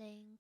铃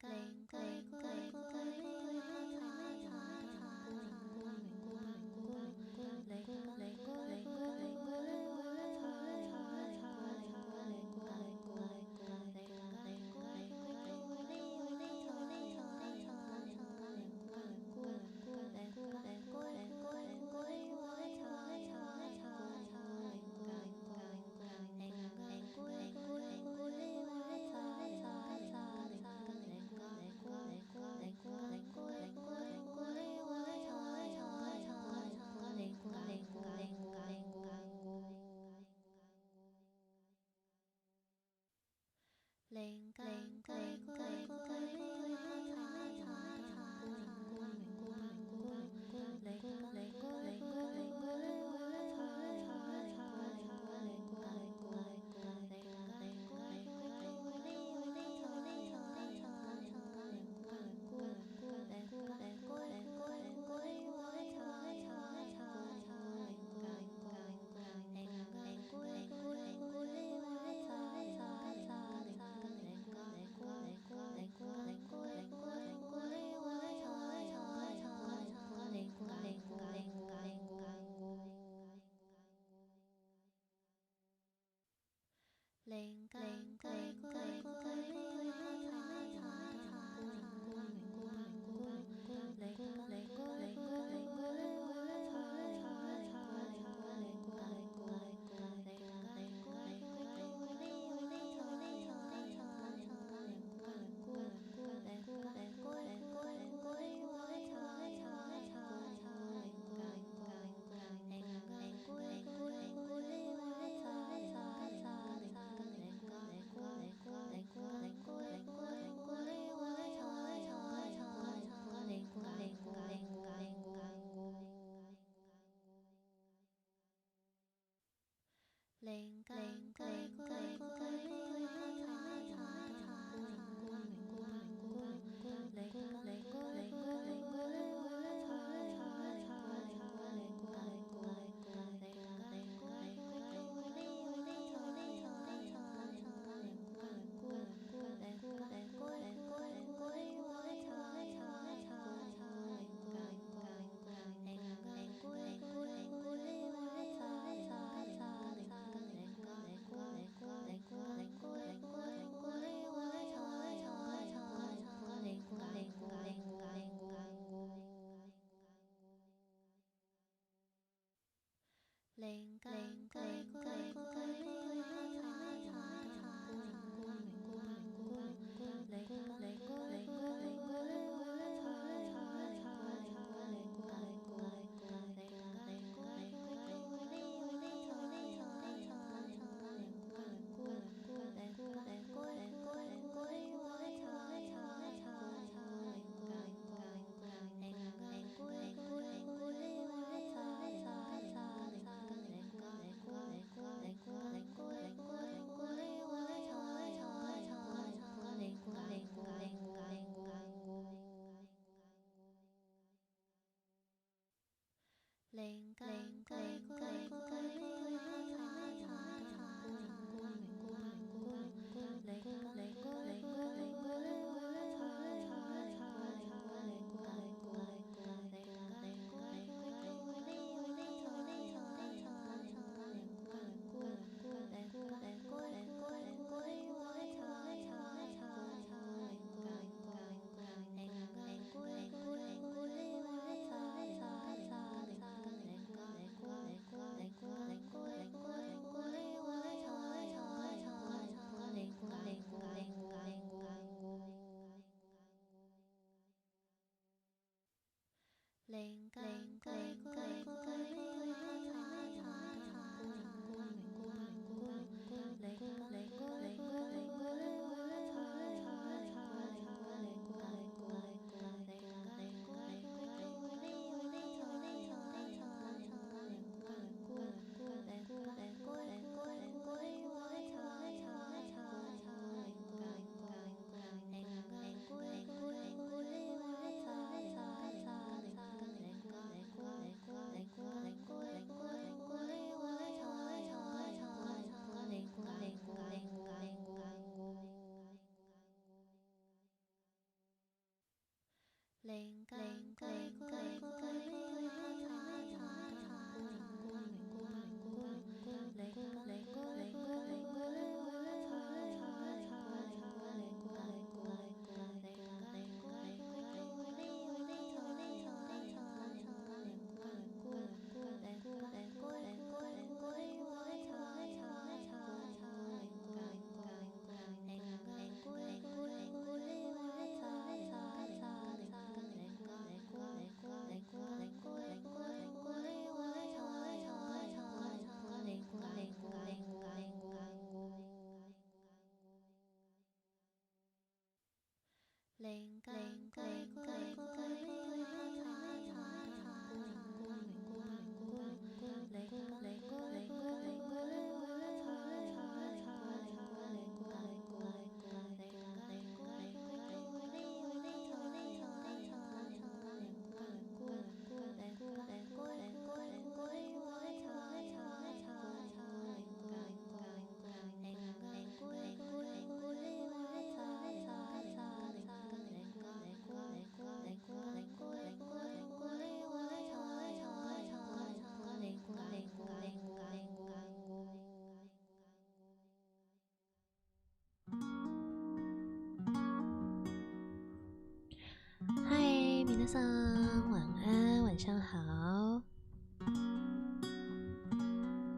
嗨，皆さん晚安，晚上好。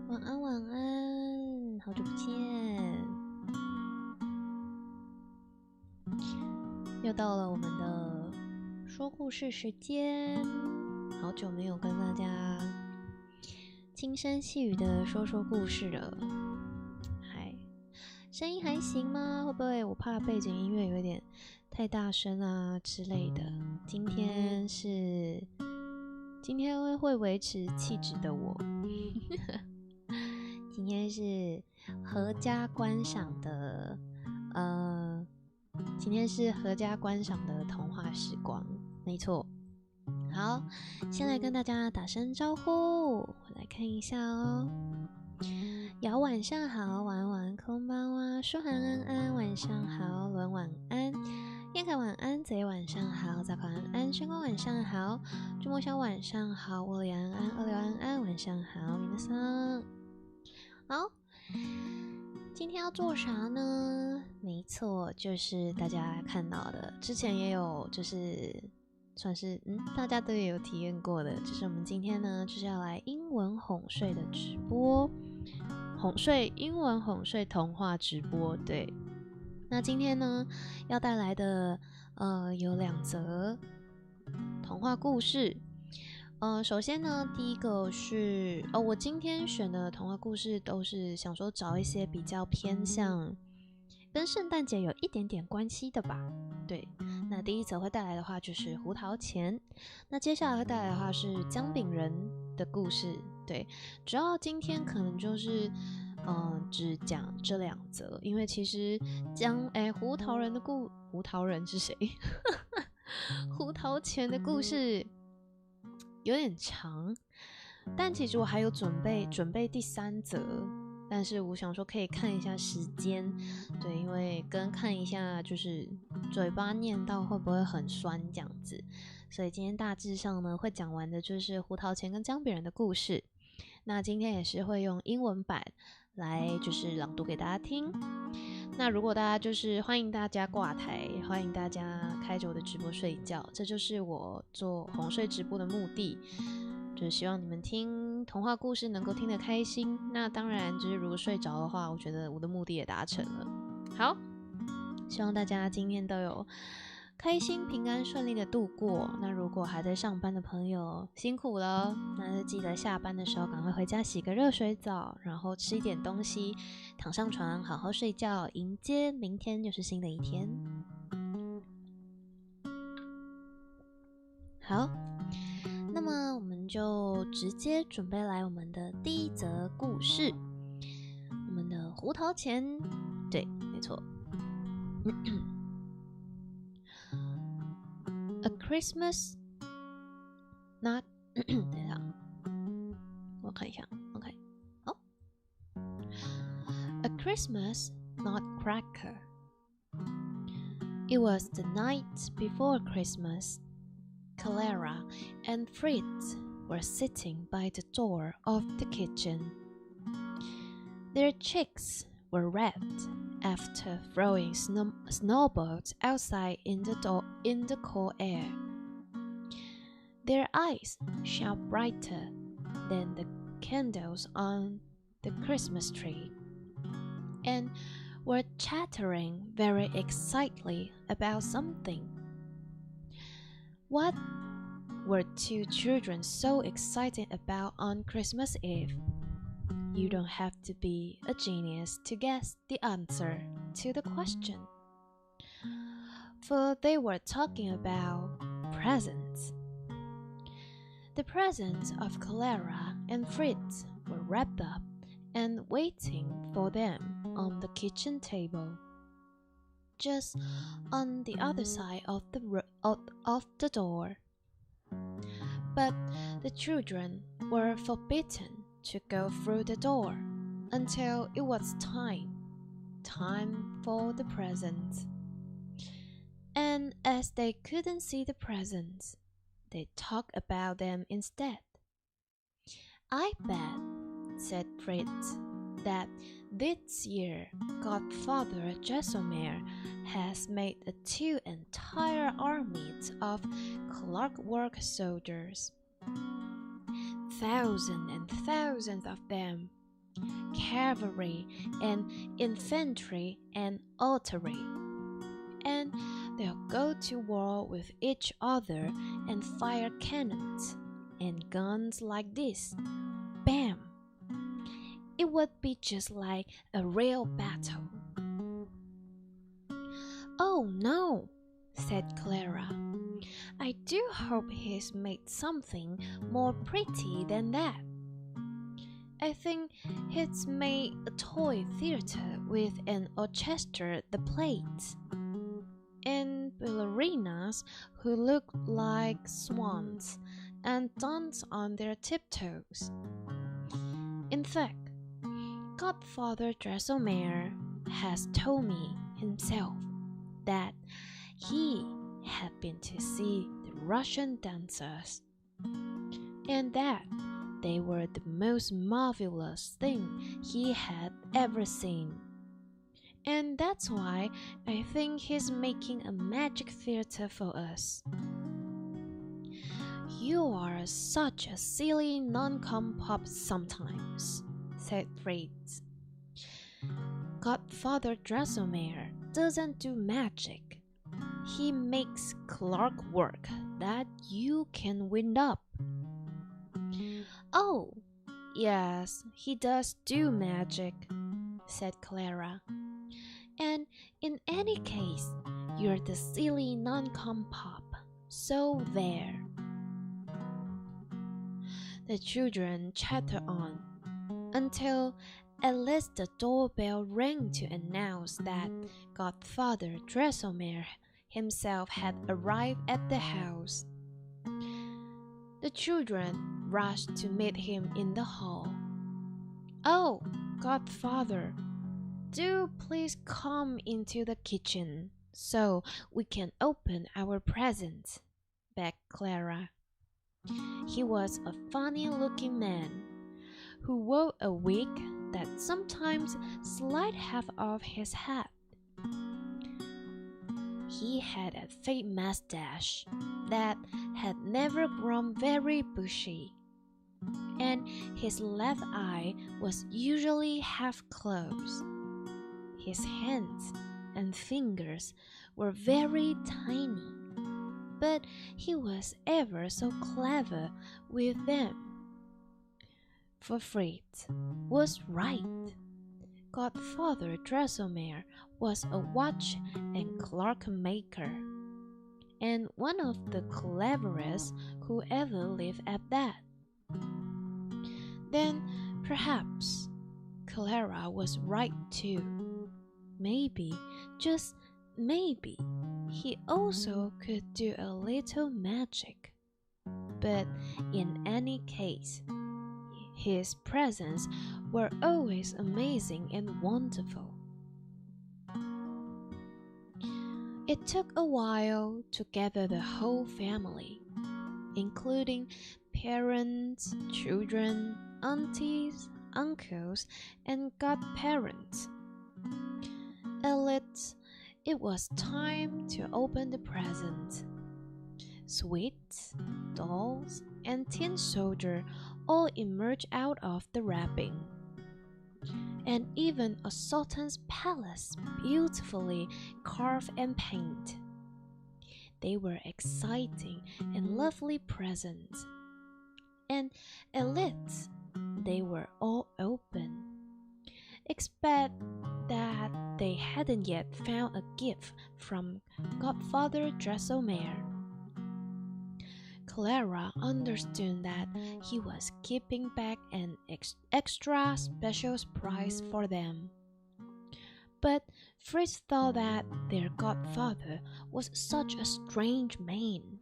晚安，晚安，好久不见。又到了我们的说故事时间，好久没有跟大家轻声细语的说故事了。嗨，声音还行吗？会不会我怕背景音乐有点太大声啊之类的？今天会维持气质的我。今天是合家观赏的童话时光，没错。好，先来跟大家打声招呼，我来看一下哦。瑶晚上好，晚安，空包啊，舒涵安安晚上好，伦晚安，燕凯晚安，贼晚上好，早考安安，轩光晚上好，朱墨小晚上好，沃里安安，二六安安晚上好，皆さん好。今天要做啥呢？没错，就是大家看到的，之前也有就是算是大家都也有体验过的，就是我们今天呢就是要来英文哄睡的直播，英文哄睡童话直播。对，那今天呢要带来的有2则童话故事。首先呢，第一个是我今天选的童话故事都是想说找一些比较偏向跟圣诞节有一点点关系的吧。对，那第一则会带来的话就是胡桃钳，那接下来会带来的话是姜饼人的故事。对，主要今天可能就是只讲这2则，因为其实胡桃人是谁？胡桃钳的故事有点长，但其实我还有准备第3则，但是我想说可以看一下时间，对，因为跟看一下就是嘴巴念到会不会很酸这样子，所以今天大致上呢会讲完的就是胡桃钳跟姜饼人的故事。那今天也是会用英文版来就是朗读给大家听。那如果大家就是欢迎大家挂台，欢迎大家开着我的直播睡觉，这就是我做哄睡直播的目的，就是希望你们听童话故事能够听得开心。那当然就是如果睡着的话，我觉得我的目的也达成了。好，希望大家今天都有开心平安顺利的度过。那如果还在上班的朋友辛苦了，那就记得下班的时候赶快回家洗个热水澡，然后吃一点东西，躺上床好好睡觉，迎接明天就是新的一天。好，那么我们就直接准备来我们的第1则故事，我们的胡桃钳。对，没错。A Christmas not 等一下，我看一下 OK 好。A Christmas nutcracker. It was the night before Christmas. Clara and Fritz were sitting by the door of the kitchen. Their cheeks were red after throwing snowballs outside in the cold air. Their eyes shone brighter than the candles on the Christmas tree, and were chattering very excitedly about something. What were 2 children so excited about on Christmas Eve? You don't have to be a genius to guess the answer to the question. for they were talking about presents. The presents of Clara and Fritz were wrapped up and waiting for them on the kitchen table, just on the other side of the door. But the children were forbidden to go through the door until it was time for the presents. And as they couldn't see the presents, they talked about them instead. "I bet," said Fritz, "that this year Godfather ℒ𝒾𝓈𝕸𝕗 has made 2 entire armies of clockwork soldiers. Thousands and thousands of them, cavalry and infantry and artillery. And they'll go to war with each other and fire cannons and guns like this. Bam! It would be just like a real battle." "Oh no," said Clara. "I do hope he's made something more pretty than that. I think he's made a toy theater with an orchestra that plays, and ballerinas who look like swans and dance on their tiptoes. In fact, Godfather ℒ𝒾𝓈𝕗 has told me himself that he had been to see the Russian dancers, and that they were the most marvelous thing he had ever seen. And that's why I think he's making a magic theater for us." "You are such a silly non-com-pop sometimes," said Fritz. "Godfather ℒ𝒾𝓈𝕗 doesn't do magic. He makes clockwork that you can wind up." "Oh, yes, he does do magic," said Clara. "And in any case, you're the silly non-com-pop, so there." The children chattered on until at last the doorbell rang to announce that Godfather ℒ𝒾𝓈𝕗 himself had arrived at the house. The children rushed to meet him in the hall. "Oh, Godfather, do please come into the kitchen so we can open our presents," begged Clara. He was a funny-looking man who wore a wig that sometimes slid half off his head. He had a fake mustache that had never grown very bushy, and his left eye was usually half closed. His hands and fingers were very tiny, but he was ever so clever with them. For Fritz was right. Godfather ℒ𝒾𝓈𝕗 was a watch and clock maker, and one of the cleverest who ever lived at that. Then perhaps Clara was right too. Maybe, just maybe, he also could do a little magic. But in any case, his presents were always amazing and wonderful. It took a while to gather the whole family, including parents, children, aunties, uncles, and godparents. It was time to open the presents. Sweets, dolls, and tin soldier all emerged out of the wrapping, and even a sultan's palace beautifully carved and painted. They were exciting and lovely presents, and at least they were all open, except that they hadn't yet found a gift from Godfather ℉𝒾𝓄. Clara understood that he was keeping back an extra special surprise for them. But Fritz thought that their godfather was such a strange man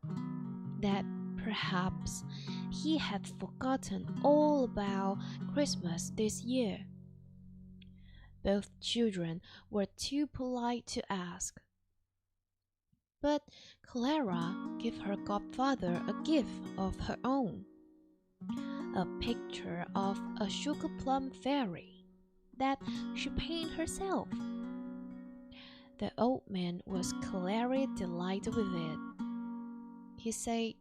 that perhaps he had forgotten all about Christmas this year. Both children were too polite to ask. But Clara gave her godfather a gift of her own, a picture of a sugar plum fairy that she painted herself. The old man was clearly delighted with it. He said,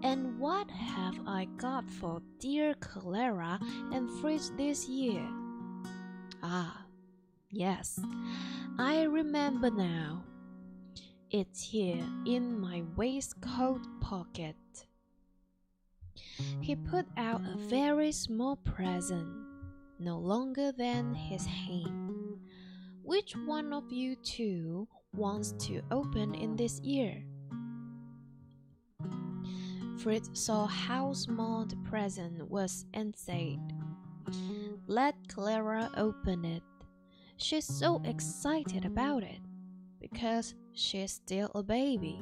"And what have I got for dear Clara and Fritz this year? Ah, yes, I remember now. It's here in my waistcoat pocket." He put out a very small present, no longer than his hand. "Which one of you two wants to open in this year?" Fritz saw how small the present was and said, "Let Clara open it. She's so excited about it, because she's still a baby."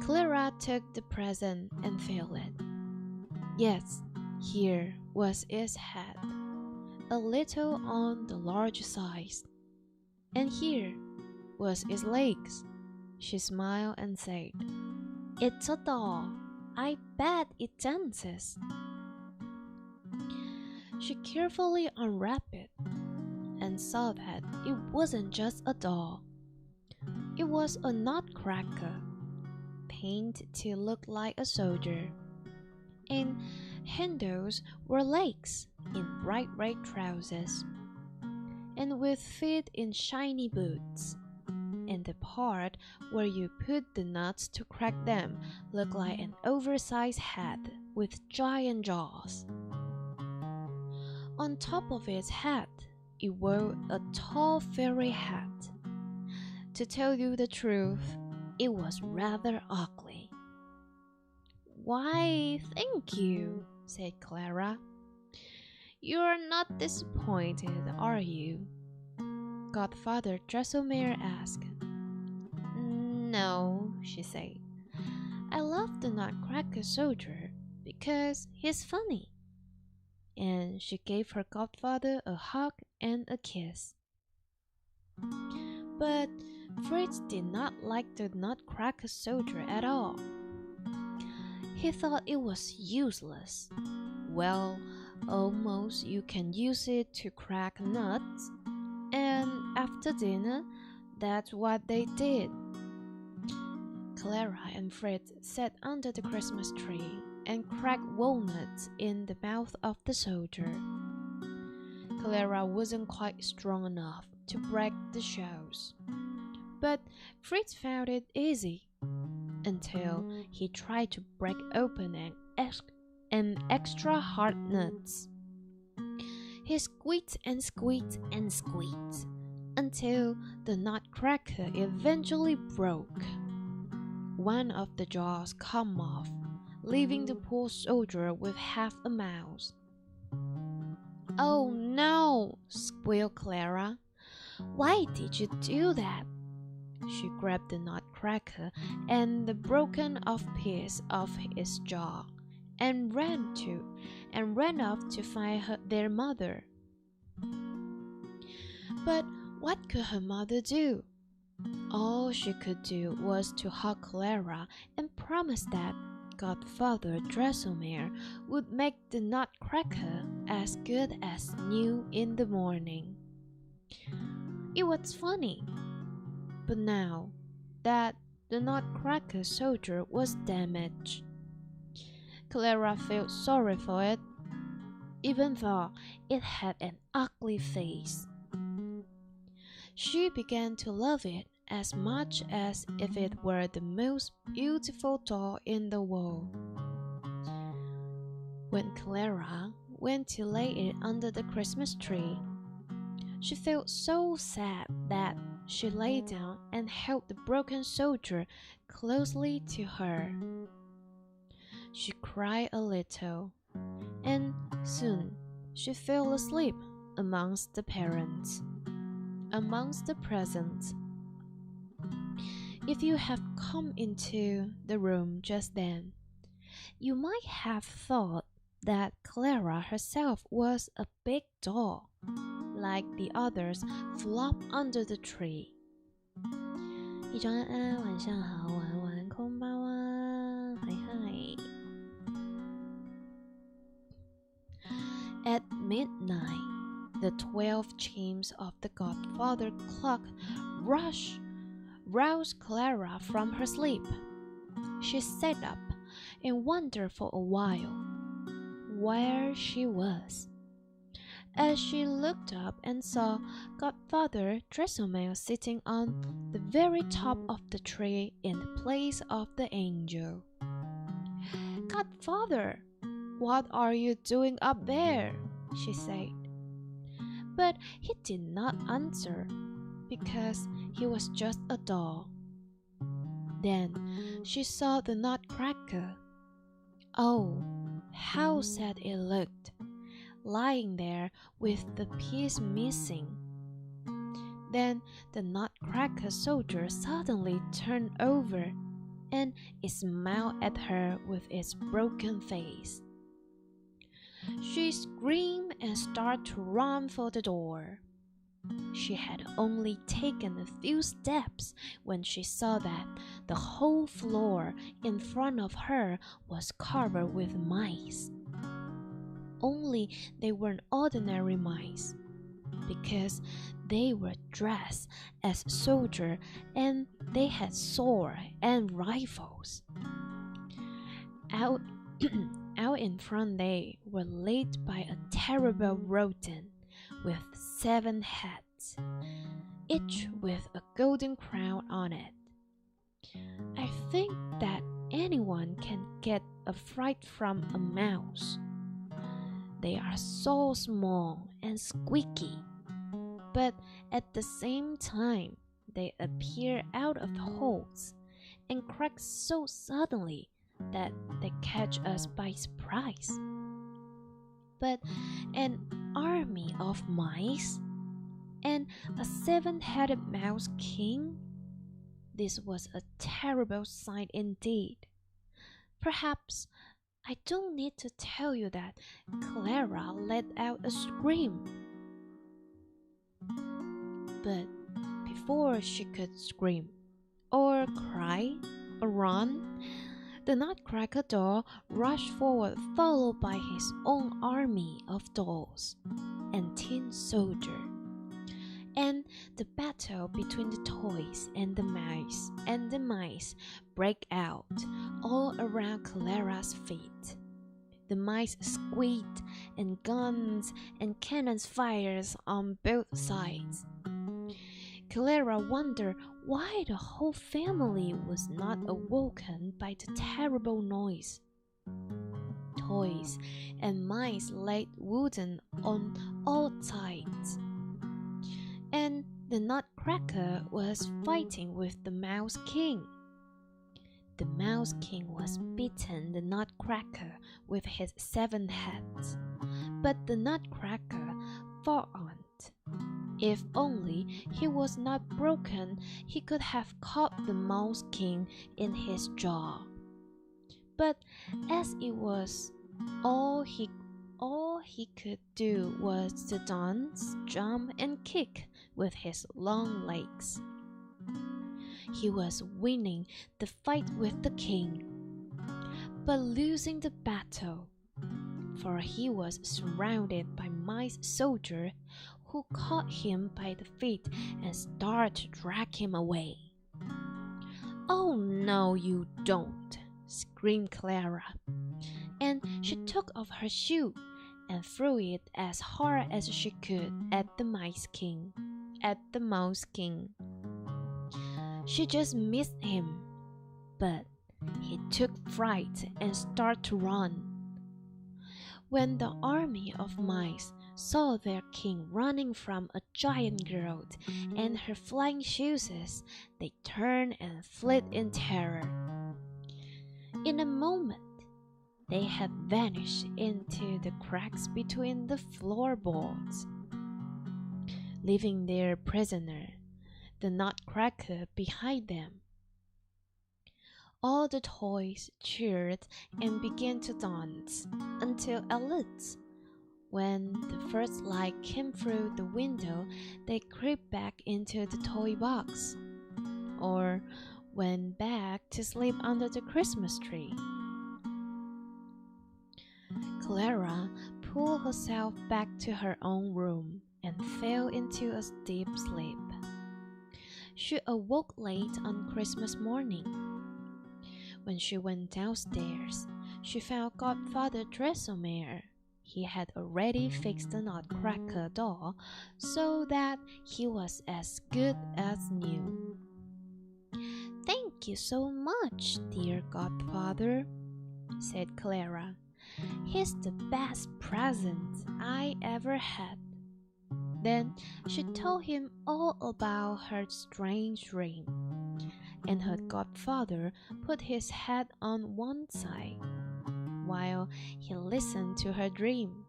Clara took the present and felt it. Yes, here was its head, a little on the large side. And here was its legs. She smiled and said, "It's a doll. I bet it dances." She carefully unwrapped it and saw that it wasn't just a doll. It was a nutcracker, painted to look like a soldier, and handles were legs in bright red trousers, and with feet in shiny boots, and the part where you put the nuts to crack them looked like an oversized head with giant jaws. On top of its head, it wore a tall fairy hat. To tell you the truth, it was rather ugly. "Why, thank you," said Clara. "You're not disappointed, are you?" Godfather ℉𝒾𝓄 asked. "No," she said. "I love the nutcracker soldier because he's funny." And she gave her godfather a hug and a kiss. But Fritz did not like the nutcracker soldier at all. He thought it was useless. Well, almost you can use it to crack nuts, and after dinner, that's what they did. Clara and Fritz sat under the Christmas tree and cracked walnuts in the mouth of the soldier. Clara wasn't quite strong enough to break the shells, but Fritz found it easy until he tried to break open an extra hard nuts. He squeaked and squeaked and squeaked until the nutcracker eventually broke. One of the jaws came off, leaving the poor soldier with half a mouth. "Oh no!" squealed Clara. "Why did you do that?" She grabbed the nutcracker and the broken off piece of its jaw and ran off to find their mother. But what could her mother do? All she could do was to hug Clara and promise that Godfather ℉𝒾𝓄 would make the nutcracker as good as new in the morning. It was funny, but now that the nutcracker soldier was damaged, Clara felt sorry for it, even though it had an ugly face. She began to love it as much as if it were the most beautiful doll in the world. When Clara went to lay it under the Christmas tree, she felt so sad that she lay down and held the broken soldier closely to her. She cried a little, and soon she fell asleep amongst the presents. If you had come into the room just then, you might have thought that Clara herself was a big doll, like the others flopped under the tree. 一周安安，晚上好，晚安，こんばんは，嗨嗨。At midnight, the 12 chimes of the Godfather clock roused Clara from her sleep. She sat up and wondered for a while where she was. As she looked up and saw Godfather ℉𝒾𝓕 sitting on the very top of the tree in the place of the angel. "Godfather, what are you doing up there?" she said. But he did not answer, because he was just a doll. Then she saw the nutcracker. Oh, how sad it looked, lying there with the piece missing. Then the nutcracker soldier suddenly turned over, and it smiled at her with its broken face. She screamed and started to run for the door. She had only taken a few steps when she saw that the whole floor in front of her was covered with mice. Only they weren't ordinary mice, because they were dressed as soldiers and they had swords and rifles. Out in front they were led by a terrible rodent with 7 heads, each with a golden crown on it. I think that anyone can get a fright from a mouse. They are so small and squeaky, but at the same time they appear out of holes and crack so suddenly that they catch us by surprise. But an army of mice and a 7-headed mouse king? This was a terrible sight indeed. Perhaps I don't need to tell you that Clara let out a scream. But before she could scream, or cry, or run, the nutcracker doll rushed forward, followed by his own army of dolls and tin soldiers. And the battle between the toys and the mice broke out all around Clara's feet. The mice squeaked, and guns and cannons fired on both sides. Clara wondered why the whole family was not awoken by the terrible noise. Toys and mice laid wooden on all sides, and the nutcracker was fighting with the mouse king. The mouse king was beating the nutcracker with his 7 heads, but the nutcracker fought on. If only he was not broken, he could have caught the mouse king in his jaw. But as it was, all he could do was to dance, jump, and kick with his long legs. He was winning the fight with the king, but losing the battle, for he was surrounded by mice soldiers who caught him by the feet and started to drag him away. "Oh no, you don't!" screamed Clara, and she took off her shoe and threw it as hard as she could at the mouse king. She just missed him, but he took fright and started to run. When the army of mice saw their king running from a giant growth and her flying shoes, they turned and fled in terror. In a moment, they had vanished into the cracks between the floorboards, leaving their prisoner, the nutcracker, behind them. All the toys cheered and began to dance until at last, when the first light came through the window, they crept back into the toy box, or went back to sleep under the Christmas tree. Clara pulled herself back to her own room and fell into a deep sleep. She awoke late on Christmas morning. When she went downstairs, she found Godfather Ⅎ𝒾𝓈𝕝𝕝. He had already fixed the nutcracker doll so that he was as good as new. "Thank you so much, dear Godfather," said Clara. "He's the best present I ever had." Then she told him all about her strange dream, and her godfather put his head on one side while he listened to her dream.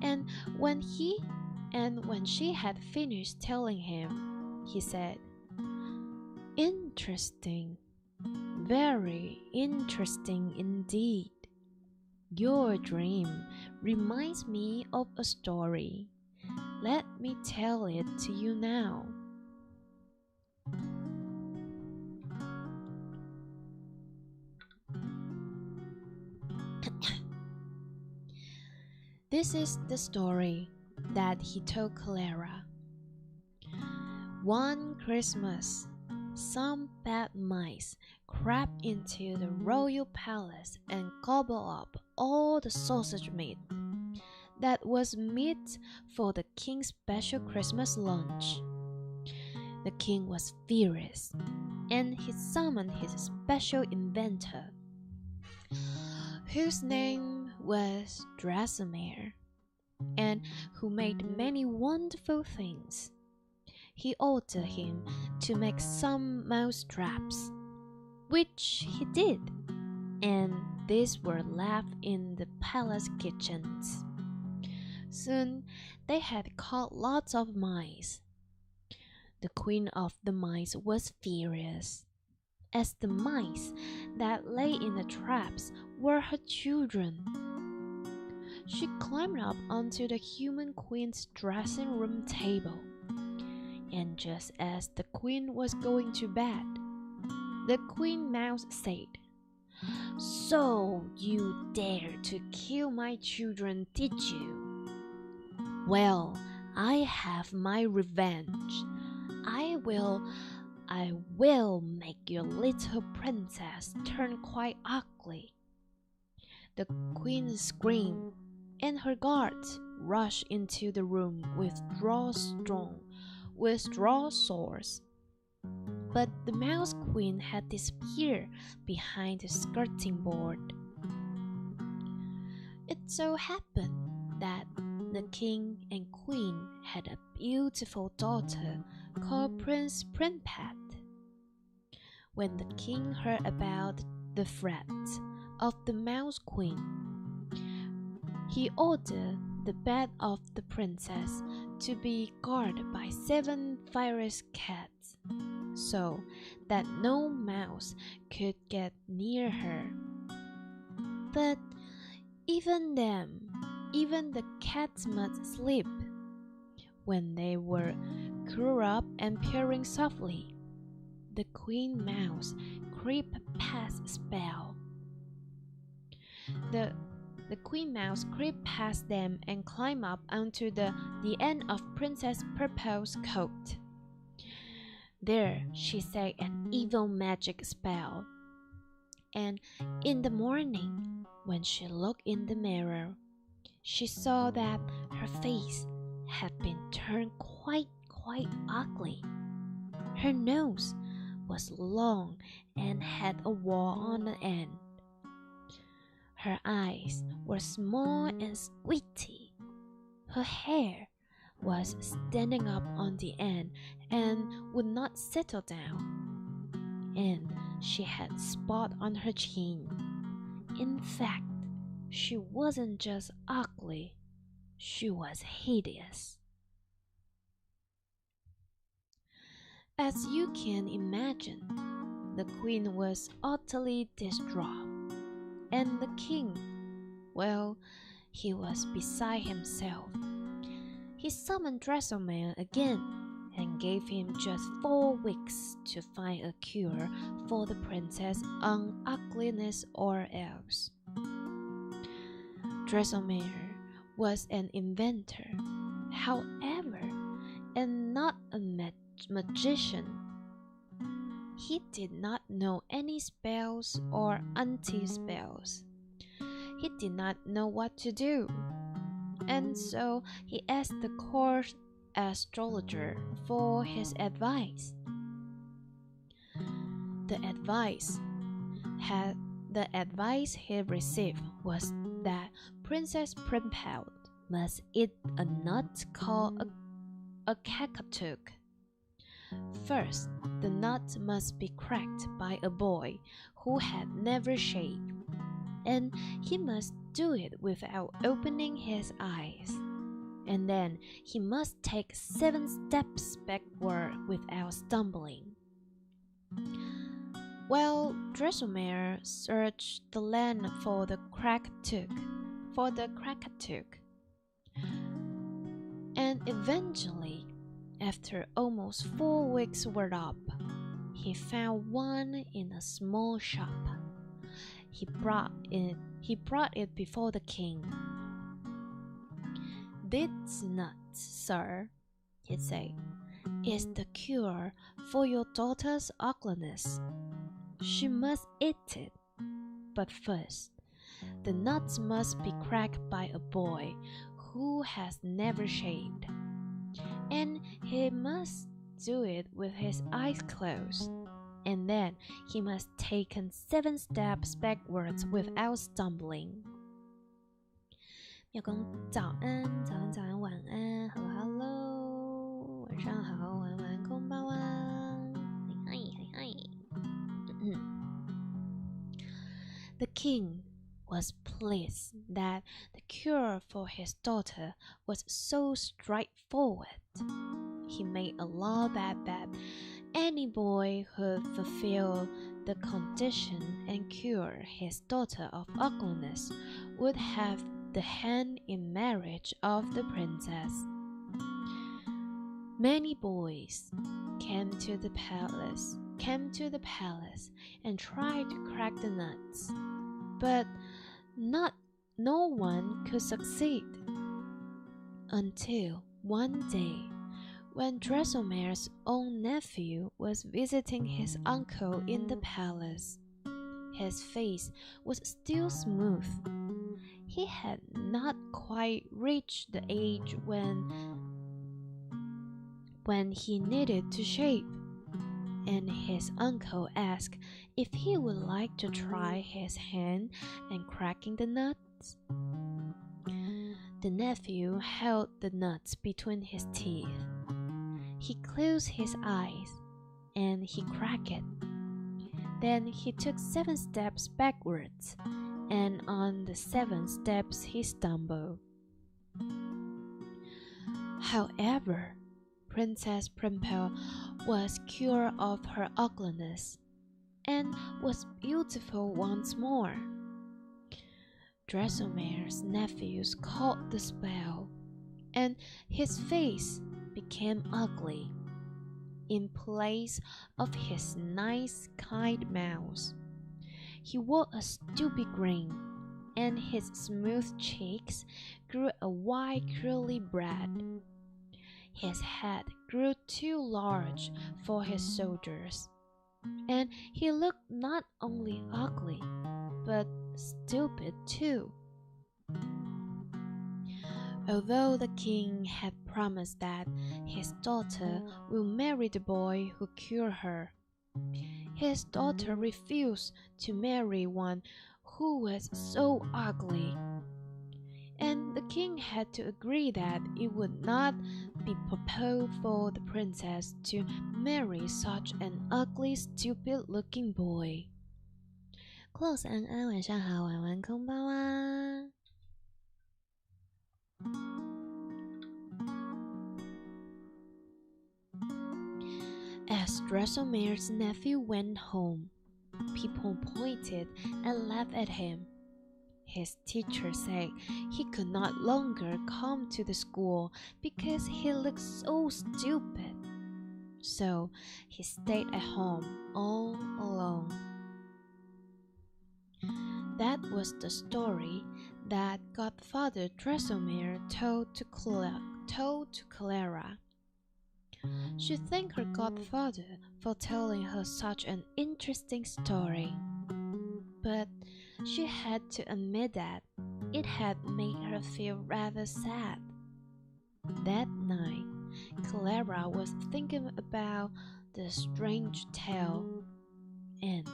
And when she had finished telling him, he said, "Interesting, very interesting indeed. Your dream reminds me of a story. Let me tell it to you now." This is the story that he told Clara. One Christmas, some bad mice crept into the royal palace and gobbled up all the sausage meat that was meat for the king's special Christmas lunch. The king was furious, and he summoned his special inventor, whose name was Ⅎ𝒾𝓈𝕝𝕝, and who made many wonderful things. He ordered him to make some mouse traps, which he did, and these were left in the palace kitchens. Soon they had caught lots of mice. The queen of the mice was furious, as the mice that lay in the traps were her children. She climbed up onto the human queen's dressing room table, and just as the queen was going to bed, the queen mouse said, "So you dared to kill my children, did you? Well, I have my revenge. I will make your little princess turn quite ugly." The queen screamed, and her guards rushed into the room with draw swords. But the mouse queen had disappeared behind the skirting board. It so happened that the king and queen had a beautiful daughter called Prince Prinpat. When the king heard about the threat of the mouse queen, he ordered the bed of the princess to be guarded by 7 fierce cats, so that no mouse could get near her. But even the cats must sleep. When they were curled up and purring softly, the queen mouse crept past spell. The queen mouse crept past them and climbed up onto the end of Princess Purple's coat. There she said an evil magic spell, and in the morning, when she looked in the mirror, she saw that her face had been turned quite ugly. Her nose was long and had a wart on the end. Her eyes were small and squinty. Her hair was standing up on the end and would not settle down, and she had spot on her chin. In fact, she wasn't just ugly, she was hideous. As you can imagine, the queen was utterly distraught, and the king, well, he was beside himself. He summoned ℉𝒾𝓈 again and gave him just 4 weeks to find a cure for the princess' ugliness or else. ℉𝒾𝓈 was an inventor, however, and not a magician. He did not know any spells or anti-spells. He did not know what to do, and so he asked the court astrologer for his advice. The advice he received was that Princess ℉𝒾𝓕 must eat a nut called a ℏ𝒾𝓕𝒛. First, the nut must be cracked by a boy who had never shaved, and he must do it without opening his eyes. And then he must take 7 steps backward without stumbling. Well, ℉𝒾𝓈 searched the land for the ℏ𝒾𝓕𝒛, and eventually, after almost 4 weeks were up, he found one in a small shop. He brought it before the king. "This nut, sir," he said, "is the cure for your daughter's ugliness. She must eat it. But first, the nuts must be cracked by a boy who has never shaved, and he must do it with his eyes closed. And then he must take 7 steps backwards without stumbling." 妙公早安，早安，早安，晚安 ，Hello Hello， 晚上好，晚安，こんばんは，嗨嗨嗨。The king was pleased that the cure for his daughter was so straightforward. He made a law that any boy who fulfilled the condition and cured his daughter of ugliness would have the hand in marriage of the princess. Many boys came to the palace and tried to crack the nuts, but no one could succeed, until one day, when ℉𝒾𝓈's own nephew was visiting his uncle in the palace. His face was still smooth. He had not quite reached the age when he needed to shave, and his uncle asked if he would like to try his hand in cracking the nuts. The nephew held the nuts between his teeth. He closed his eyes, and he cracked it. Then he took 7 steps backwards, and on the 7th steps he stumbled. However, Princess ℉𝒾𝓕 was cured of her ugliness, and was beautiful once more. ℉𝒾𝓈's nephews caught the spell, and his face became ugly. In place of his nice, kind mouth, he wore a stupid grin, and his smooth cheeks grew a wide, curly beard. His head grew too large for his shoulders, and he looked not only ugly, but stupid too. Although the king had promised that his daughter will marry the boy who cured her, his daughter refused to marry one who was so ugly. And the king had to agree that it would not be proper for the princess to marry such an ugly, stupid-looking boy. Close 安安，晚上好，晚安空包啊。As Ⅎ𝒾𝓈𝕸𝕗's nephew went home, people pointed and laughed at him. His teacher said he could not longer come to the school because he looked so stupid. So he stayed at home all alone. That was the story that Godfather Ⅎ𝒾𝓈𝕗 told to Clara. She thanked her godfather for telling her such an interesting story, but she had to admit that it had made her feel rather sad. That night, Clara was thinking about the strange tale, and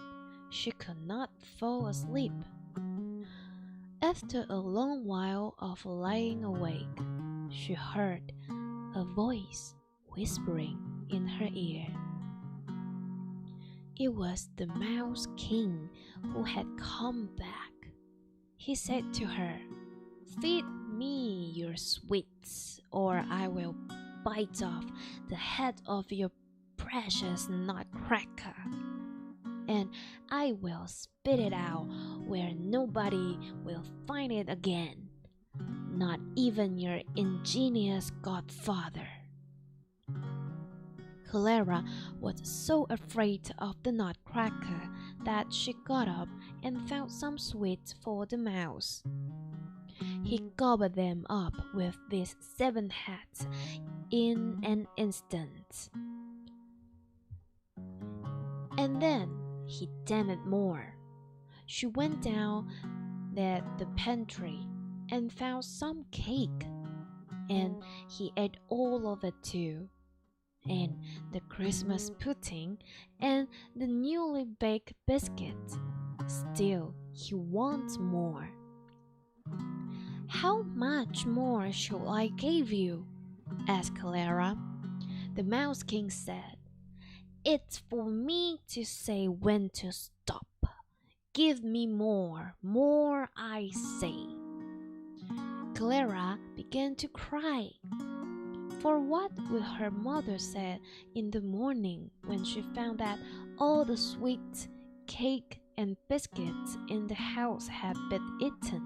she could not fall asleep. After a long while of lying awake, she heard a voice whispering in her ear. It was the Mouse King who had come back. He said to her, "Feed me your sweets, or I will bite off the head of your precious nutcracker, and I will spit it out where nobody will find it again, not even your ingenious godfather." Clara was so afraid of the nutcracker that she got up and found some sweets for the mouse. He gobbled them up with these 7 heads in an instant. And then he demanded more. She went down at the pantry and found some cake, and he ate all of it too, and the Christmas pudding, and the newly baked biscuits. Still, he wants more. "How much more shall I give you?" asked Clara. The Mouse King said, "It's for me to say when to stop. Give me more, more, I say." Clara began to cry. For what would her mother say in the morning when she found that all the sweet cake and biscuits in the house had been eaten?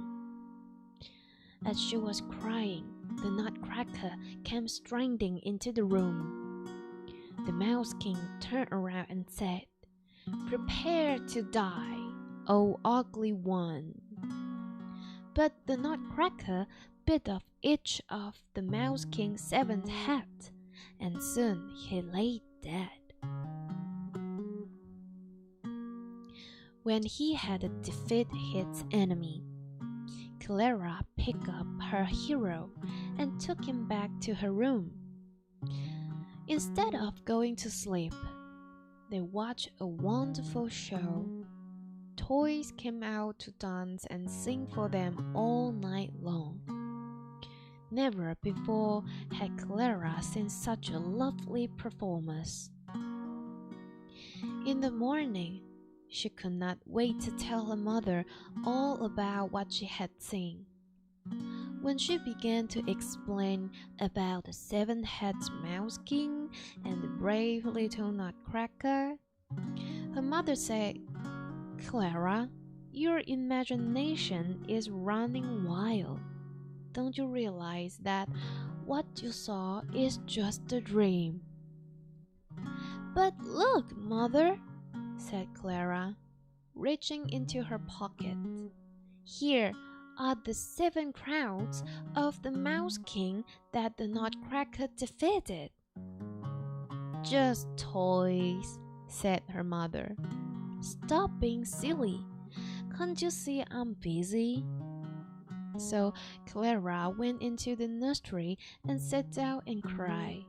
As she was crying, the nutcracker came striding into the room. The Mouse King turned around and said, "Prepare to die, O ugly one." But the nutcracker bit off each of the Mouse King's 7 heads, and soon he lay dead. When he had defeated his enemy, Clara picked up her hero and took him back to her room. Instead of going to sleep, they watched a wonderful show. Toys came out to dance and sing for them all night long. Never before had Clara seen such a lovely performance. In the morning, she could not wait to tell her mother all about what she had seen. When she began to explain about the 7-headed Mouse King and the brave little nutcracker, her mother said, "Clara, your imagination is running wild. Don't you realize that what you saw is just a dream?" "But look, Mother," said Clara, reaching into her pocket. "Here are the 7 crowns of the Mouse King that the nutcracker defeated." "Just toys," said her mother. "Stop being silly. Can't you see I'm busy?" So Clara went into the nursery and sat down and cried.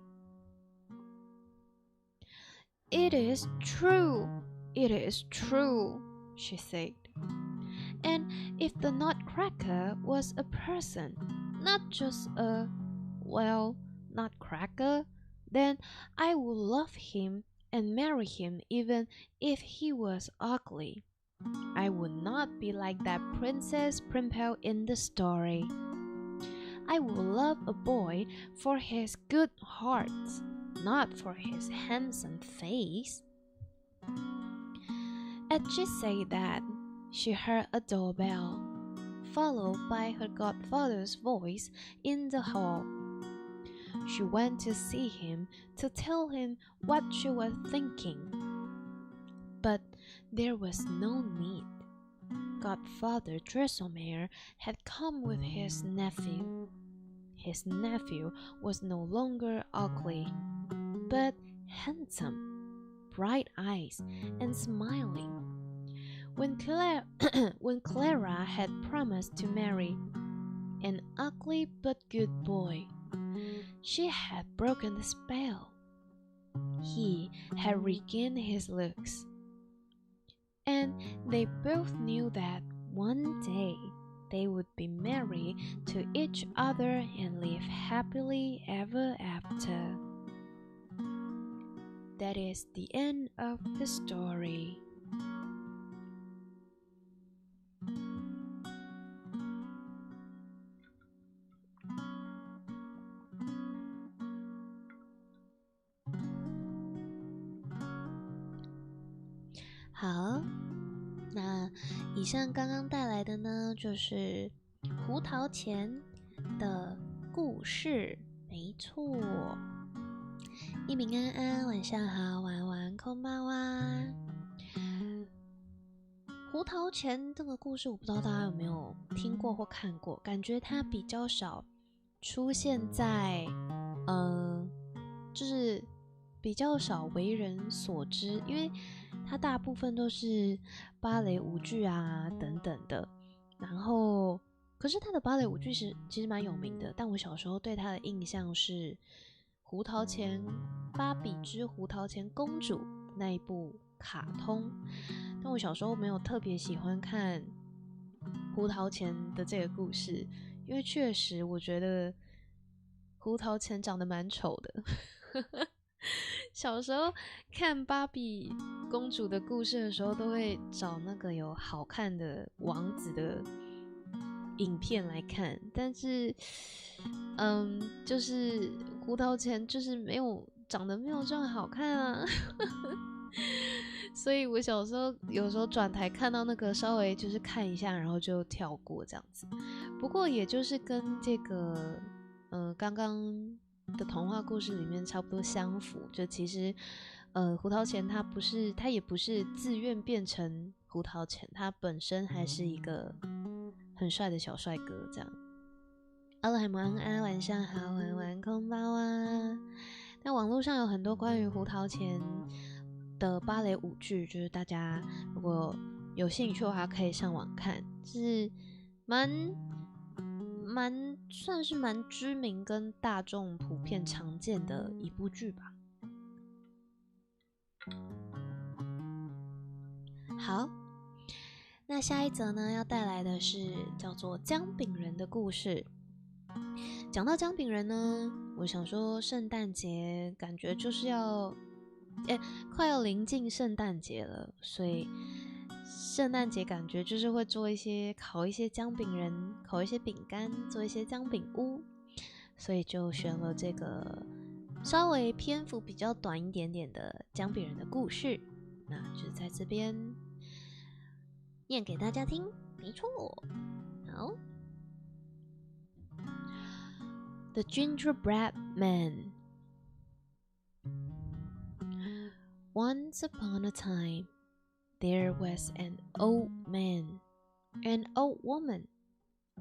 "It is true, it is true," she said. "And if the nutcracker was a person, not just a, ℏ𝒾𝓈, then I would love him and marry him even if he was ugly. I would not be like that Princess Primple in the story. I would love a boy for his good heart, not for his handsome face. As she said that, she heard a doorbell, followed by her godfather's voice in the hall. She went to see him to tell him what she was thinking. But there was no need. Godfather ℏ𝒾𝓈 had come with his nephew. His nephew was no longer ugly, but handsome, bright eyes, and smiling. When Clara had promised to marry an ugly but good boy, she had broken the spell. He had regained his looks. And they both knew that one day they would be married to each other and live happily ever after. That is the end of the story. 好，那以上刚刚带来的呢，就是ℏ𝒾𝓈的故事，没错。一鸣安安，晚上好，晚安，こんばんは。ℏ𝒾𝓈这个故事，我不知道大家有没有听过或看过，感觉它比较少出现在，就是比较少为人所知，因为它大部分都是芭蕾舞剧啊等等的。然后，可是它的芭蕾舞剧其实蛮有名的，但我小时候对它的印象是ℏ𝒾𝓨芭比之ℏ𝒾公主那一部卡通。但我小时候没有特别喜欢看ℏ𝒾的这个故事，因为确实我觉得ℏ𝒾长得蛮丑的。小时候看芭比公主的故事的时候，都会找那个有好看的王子的影片来看，但是就是ℏ𝒾就是长得没有这样好看啊。所以我小时候有时候转台看到那个稍微就是看一下，然后就跳过这样子。不过也就是跟这个刚刚的童话故事里面差不多相符，就其实ℏ𝒾他也不是自愿变成ℏ𝒾，他本身还是一个很帅的小帅哥这样。ℚ𝒦𝕒𝕗𝒧晚上好，晚安こんばんは。那网络上有很多关于ℏ𝒾的芭蕾舞剧，就是大家如果有兴趣的话，可以上网看，是算是蛮知名跟大众普遍常见的一部剧吧。好，那下一则呢要带来的是叫做姜饼人的故事。讲到姜饼人呢，我想说圣诞节感觉就是快要临近圣诞节了，所以圣诞节感觉就是会烤一些姜饼人，烤一些饼干，做一些姜饼屋，所以就选了这个稍微篇幅比较短一点点的姜饼人的故事，那就在这边念给大家听。没错，好。The Gingerbread Man. Once upon a time, there was an old man, an old woman,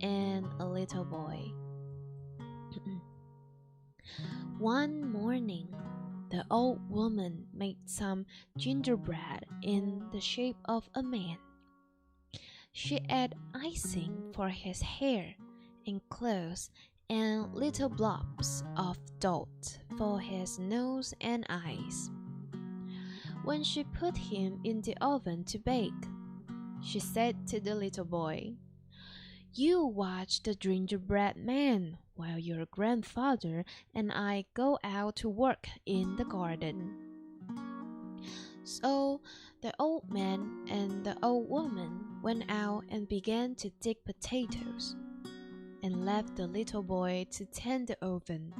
and a little boy. One morning, the old woman made some gingerbread in the shape of a man. She added icing for his hair and clothes and little blobs of dough for his nose and eyes. When she put him in the oven to bake, she said to the little boy, You watch the gingerbread man while your grandfather and I go out to work in the garden. So the old man and the old woman went out and began to dig potatoes, and left the little boy to tend the oven.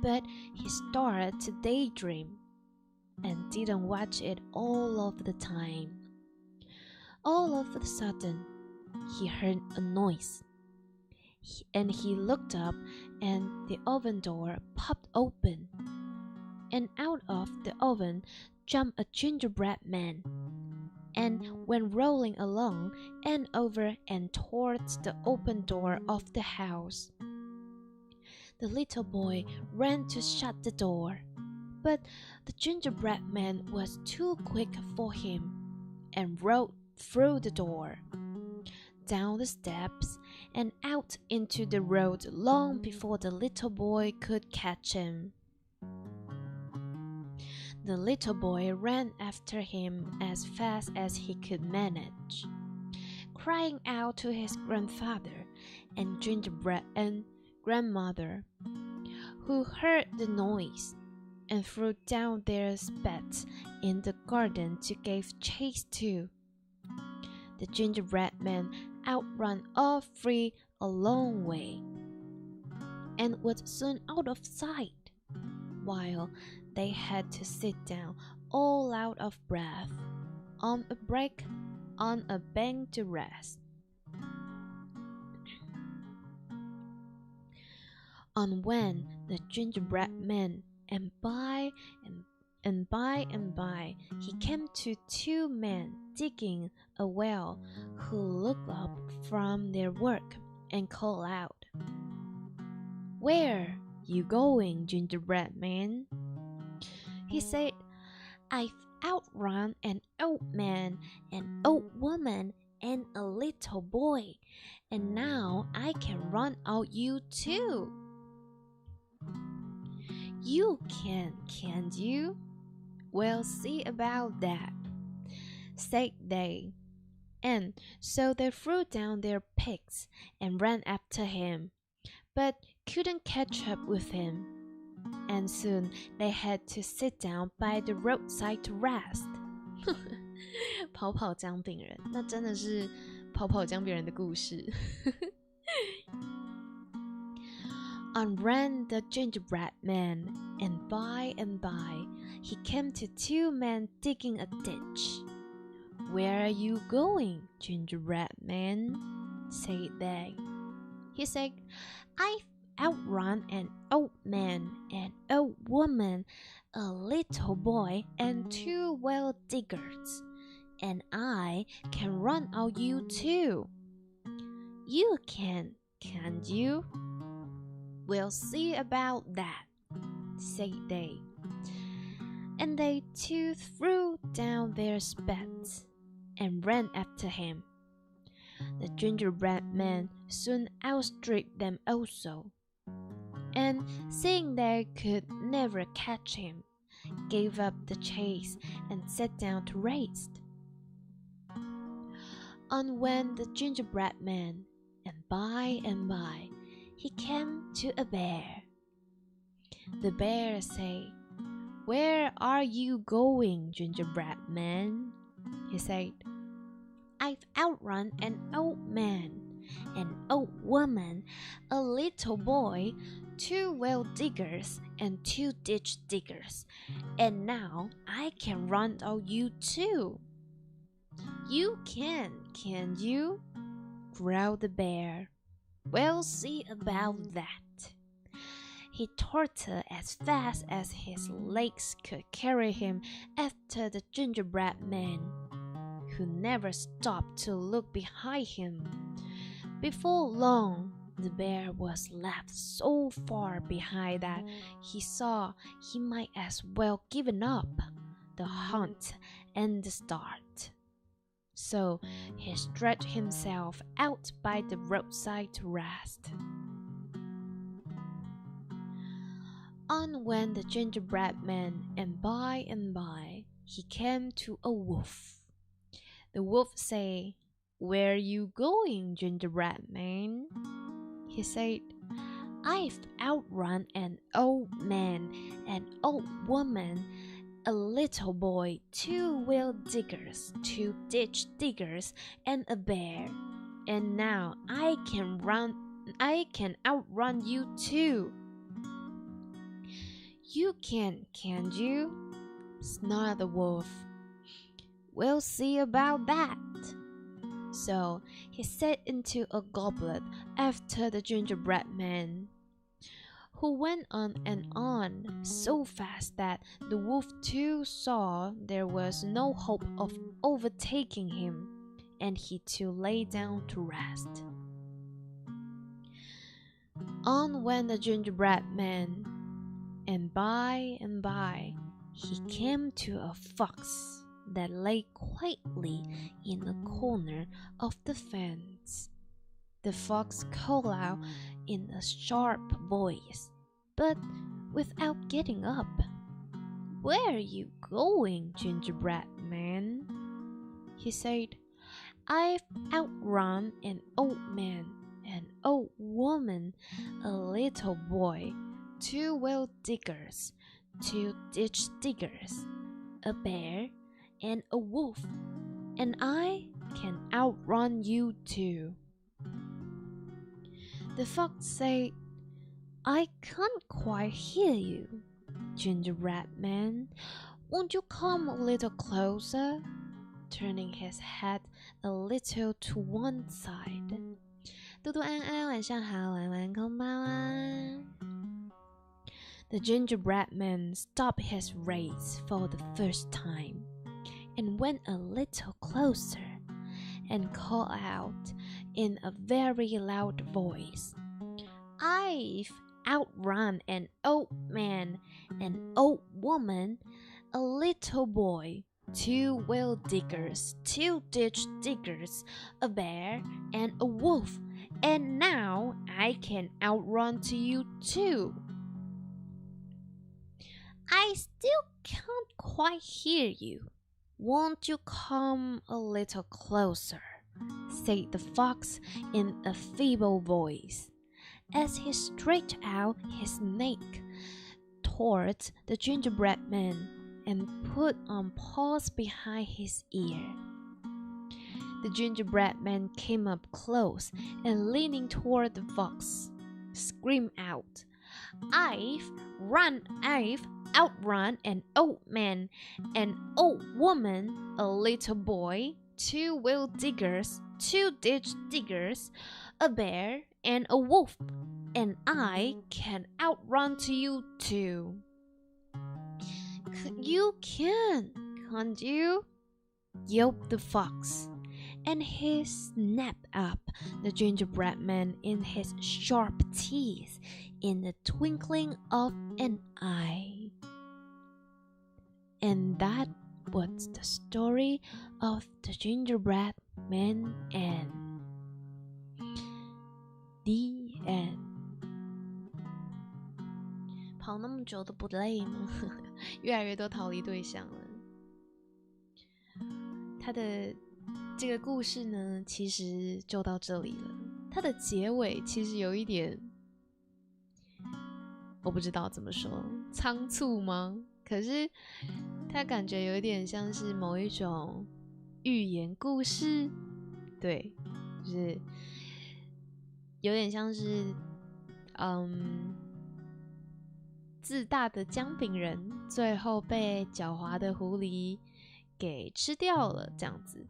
But he started to daydream, and didn't watch it all of the time. All of a sudden, he heard a noise, and he looked up, and the oven door popped open, and out of the oven jumped a gingerbread man, and went rolling along and over and towards the open door of the house. The little boy ran to shut the door, but the gingerbread man was too quick for him, and rolled through the door, down the steps, and out into the road long before the little boy could catch him. The little boy ran after him as fast as he could manage, crying out to his grandfather and gingerbread and grandmother, who heard the noise and threw down their spats in the garden to give chase to. The gingerbread man outran all three a long way, and was soon out of sight, while they had to sit down all out of breath on a bank to rest. On went the gingerbread man, and by and by he came to two men digging a well, who looked up from their work and called out, "Where you going, gingerbread man?" He said, "I've outrun an old man, an old woman, and a little boy, and now I can run out you too." "You can't you? We'll see about that," said they. And so they threw down their picks and ran after him, but couldn't catch up with him, and soon they had to sit down by the roadside to rest. 跑跑姜饼人，那真的是跑跑姜饼人的故事。On ran the gingerbread man, and by he came to two men digging a ditch. "Where are you going, gingerbread man?" said they. He said, "I've outrun an old man, an old woman, a little boy, and two well diggers, and I can run out you too." "You can't you? We'll see about that," said they. And they too threw down their spats and ran after him. The gingerbread man soon outstripped them also, and seeing they could never catch him, gave up the chase and sat down to rest. On went the gingerbread man, and by he came to a bear. The bear said, "Where are you going, gingerbread man?" He said, "I've outrun an old man, an old woman, a little boy, two well diggers, and two ditch diggers, and now I can run out you too." "You can't you?" growled the bear. "We'll see about that." He trotted as fast as his legs could carry him after the gingerbread man, who never stopped to look behind him. Before long, the bear was left so far behind that he saw he might as well given up the hunt and the start. So he stretched himself out by the roadside to rest. On went the gingerbread man, and by he came to a wolf. The wolf said, Where are you going, gingerbread man? He said, I've outrun an old man, an old woman, a little boy, 2 wheel diggers, 2 ditch diggers, and a bear. And now I can outrun you too. You can't you? Snarled the wolf. We'll see about that. So he set into a goblet after the gingerbread man, who went on and on so fast that the wolf too saw there was no hope of overtaking him, and he too lay down to rest. On went the gingerbread man, and by he came to a fox that lay quietly in a corner of the fence. The fox called out in a sharp voice, but without getting up, Where are you going, gingerbread man? He said, I've outrun an old man, an old woman, a little boy, 2 well diggers, 2 ditch diggers, a bear, and a wolf, and I can outrun you too. The fox said, I can't quite hear you, gingerbread man. Won't you come a little closer? Turning his head a little to one side. 嘟嘟安安，晚上好，晚安，こんばんは。The gingerbread man stopped his race for the first time, and went a little closer, and called out in a very loud voice, I've outrun an old man, an old woman, a little boy, 2 well diggers, 2 ditch diggers, a bear, and a wolf, and now I can outrun to you too. I still can't quite hear you. Won't you come a little closer? Said the fox in a feeble voice, as he stretched out his neck towards the gingerbread man and put on paws behind his ear. The gingerbread man came up close and leaning toward the fox, screamed out, I've outrun an old man, an old woman, a little boy, 2 well diggers, 2 ditch diggers, a bear, and a wolf, and I can outrun to you too. You can't you? Yelped the fox, and he snapped up the gingerbread man in his sharp teeth in the twinkling of an eye. And that was the story of the gingerbread man and the end. 跑那么久都不累吗？越来越多逃离对象了。他的这个故事呢，其实就到这里了。它的结尾其实有一点，我不知道怎么说，仓促吗？可是它感觉有一点像是某一种寓言故事，对，就是有点像是，自大的姜饼人最后被狡猾的狐狸给吃掉了，这样子。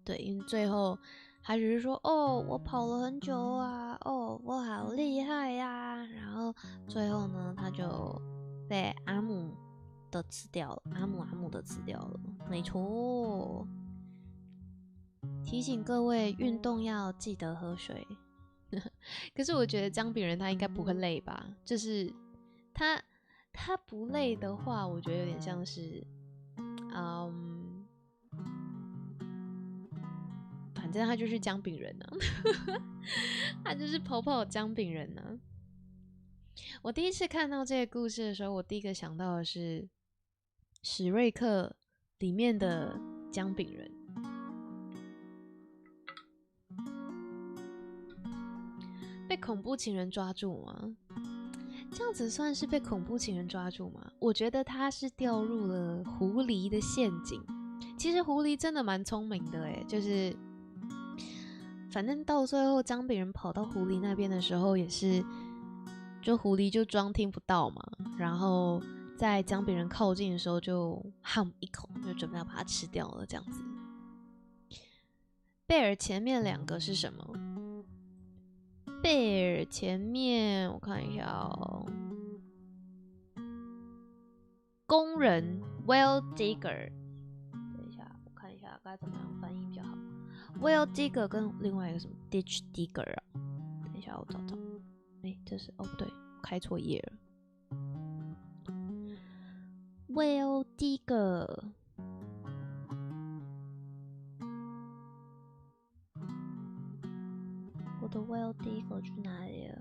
对，因为最后他只是说，哦，我跑了很久啊，哦，我好厉害呀，然后最后呢，他就被阿姆的吃掉了，阿姆的吃掉了，没错。提醒各位，运动要记得喝水。可是我觉得姜饼人他应该不会累吧？就是他不累的话，我觉得有点像是，反正他就是姜饼人啊，他就是跑姜饼人啊。我第一次看到这个故事的时候，我第一个想到的是史瑞克里面的姜饼人。被恐怖情人抓住吗？这样子算是被恐怖情人抓住吗？我觉得他是掉入了狐狸的陷阱。其实狐狸真的蛮聪明的就是反正到最后姜饼人跑到狐狸那边的时候，也是就狐狸就装听不到嘛，然后在姜饼人靠近的时候就ham一口，就准备要把它吃掉了这样子。贝尔前面2个是什么？贝尔前面我看一下工人 well digger， 等一下我看一下该怎么样翻译比较好。well digger 跟另外一个什么 ditch digger 等一下我找找，这是不对，开错页了。well digger， 我的 well digger 去哪里了？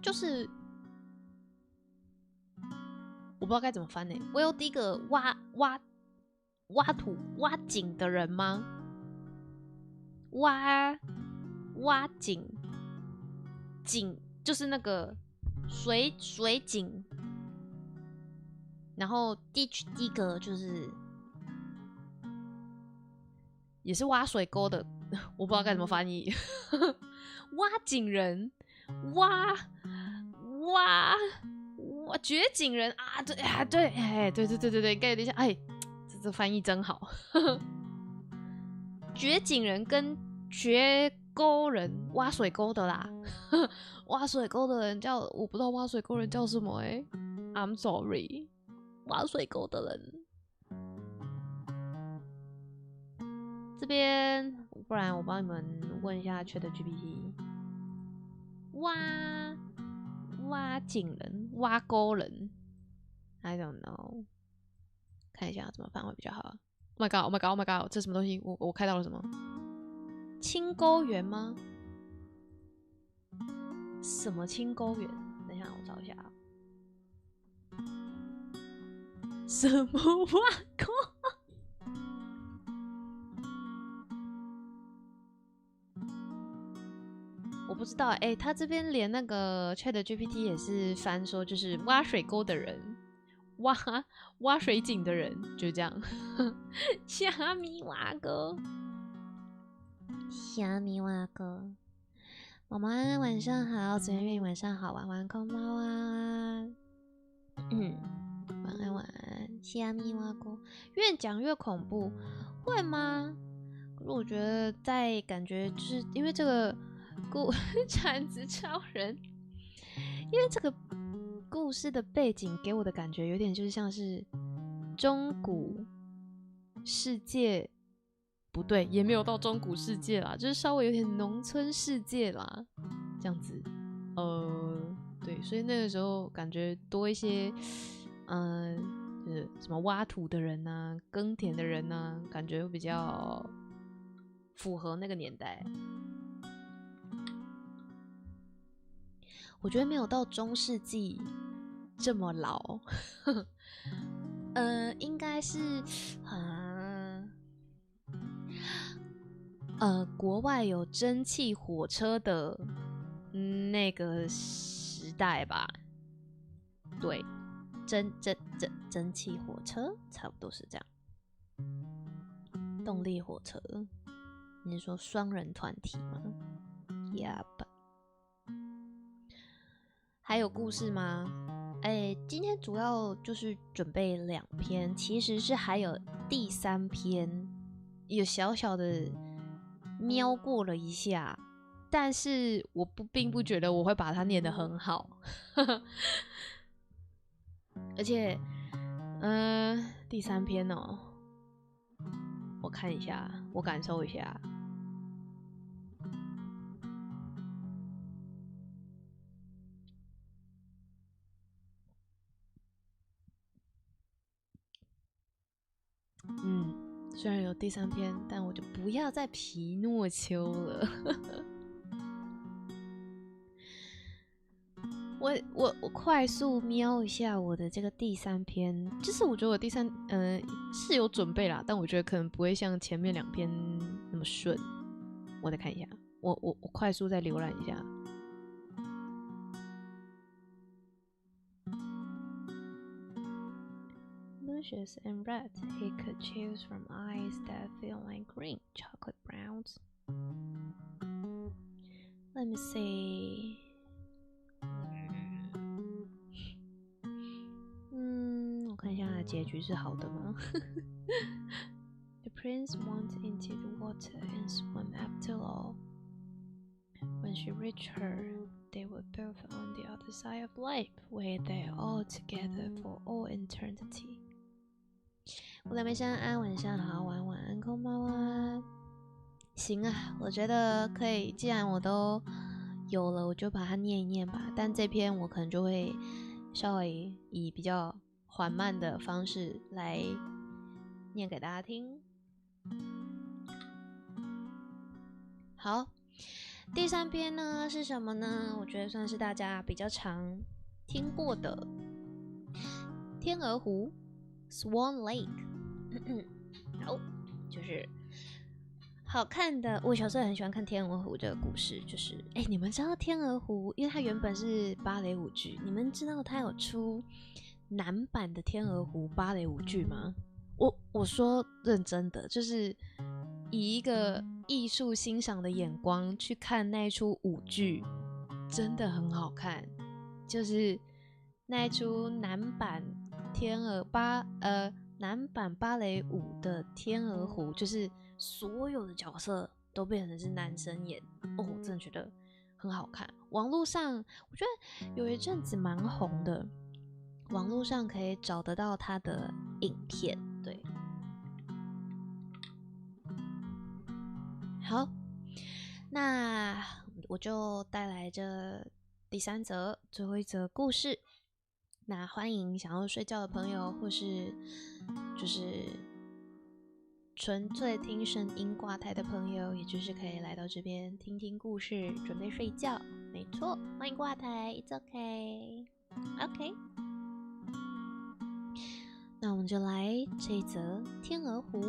就是我不知道该怎么翻well digger 挖土挖井的人吗？挖井就是那个水井，然后 ditch digger 就是也是挖水沟的，我不知道该怎么翻译。挖井人，挖掘井人啊，对，应该有点像，这翻译真好。掘井人跟掘沟人，挖水沟的啦。挖水沟的人叫，我不知道挖水沟人叫什么I'm sorry， 挖水沟的人。这边，不然我帮你们问一下 ℏ𝒾𝓈， 挖井人，挖沟人 ，I don't know， 看一下怎么翻会比较好。Oh my god， 这是什么东西？我看到了什么？清沟员吗？什么清沟员？等一下，我找一下什么挖沟？我不知道他这边连那个 ℏ𝒾𝓈 也是翻说，就是挖水沟的人，挖水井的人，就这样。虾米蛙哥，妈妈晚上好，子圆圆晚上好，晚安空猫啊，晚安，虾米蛙哥，越讲越恐怖，会吗？可是我觉得在感觉就是因为这个铲子超人，因为这个故事的背景给我的感觉有点就是像是中古世界，不对，也没有到中古世界啦，就是稍微有点农村世界啦，这样子。对，所以那个时候感觉多一些，就是什么挖土的人啊，耕田的人啊，感觉会比较符合那个年代。我觉得没有到中世纪这么老，应该是国外有蒸汽火车的那个时代吧。对，蒸汽火车差不多是这样。动力火车，你是说双人团体吗 ？Yep。还有故事吗？今天主要就是准备2篇，其实是还有第3篇，有小小的瞄过了一下，但是我并不觉得我会把它念得很好，而且，第3篇哦，我看一下，我感受一下。虽然有第3篇，但我就不要再皮诺丘了。我快速瞄一下我的这个第3篇，就是我觉得我第3是有准备啦，但我觉得可能不会像前面2篇那么顺。我再看一下，我快速再浏览一下。Luscious and red, he could choose from eyes that feel like green chocolate browns. Let me see. 我看一下结局是好的吗？The prince went into the water and swam after all. When she reached her, they were both on the other side of life, where they are all together for all eternity. 我的梅山安，晚上好，晚安，空猫啊。行啊，我觉得可以，既然我都有了，我就把它念一念吧。但这篇我可能就会稍微以比较缓慢的方式来念给大家听。好，第3篇呢是什么呢？我觉得算是大家比较常听过的天鹅湖 （Swan Lake）。好，就是好看的。我小时候很喜欢看天鹅湖这个故事，就是你们知道天鹅湖，因为它原本是芭蕾舞剧，你们知道它有出男版的天鹅湖芭蕾舞剧吗？我说认真的，就是以一个艺术欣赏的眼光去看那一出舞剧，真的很好看。就是那一出男版男版芭蕾舞的天鹅湖，就是所有的角色都变成是男生演，我真的觉得很好看。网络上我觉得有一阵子蛮红的，网络上可以找得到他的影片。对，好，那我就带来这第3则最后一则故事。那欢迎想要睡觉的朋友，或是就是纯粹听声音挂台的朋友，也就是可以来到这边听听故事，准备睡觉。没错，欢迎挂台 ，It's OK。那我们就来这一则天鹅湖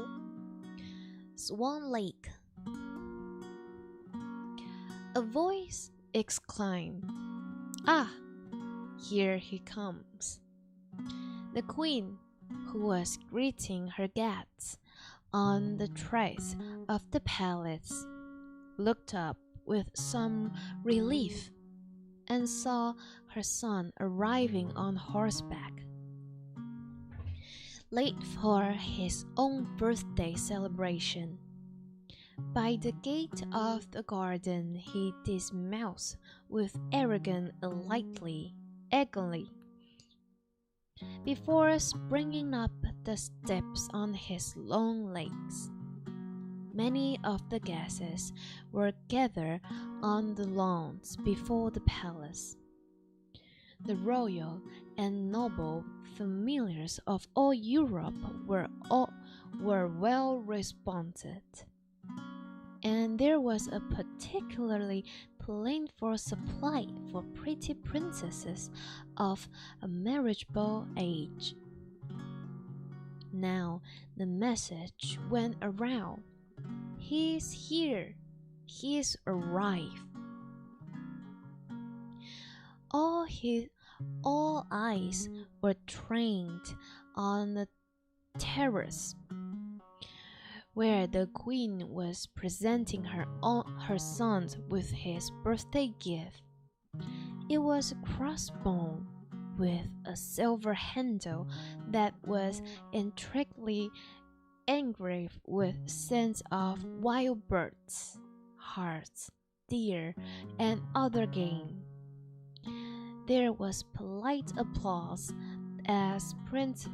（Swan Lake）。A voice exclaimed, "Ah, here he comes." The queen, who was greeting her guests on the terrace of the palace, looked up with some relief and saw her son arriving on horseback. Late for his own birthday celebration. By the gate of the garden he dismounts with arrogant elegantly, before springing up the steps on his long legs. Many of the guests were gathered on the lawns before the palace. The royal and noble familiars of all Europe were well responded, and there was a particularly plentiful supply for pretty princesses of a marriageable age. Now the message went around, "He is here, he is arrived." All eyes were trained on the terrace, where the queen was presenting her son with his birthday gift. It was a crossbow with a silver handle that was intricately engraved with scenes of wild birds, hares, deer, and other game. There was polite applause as Prince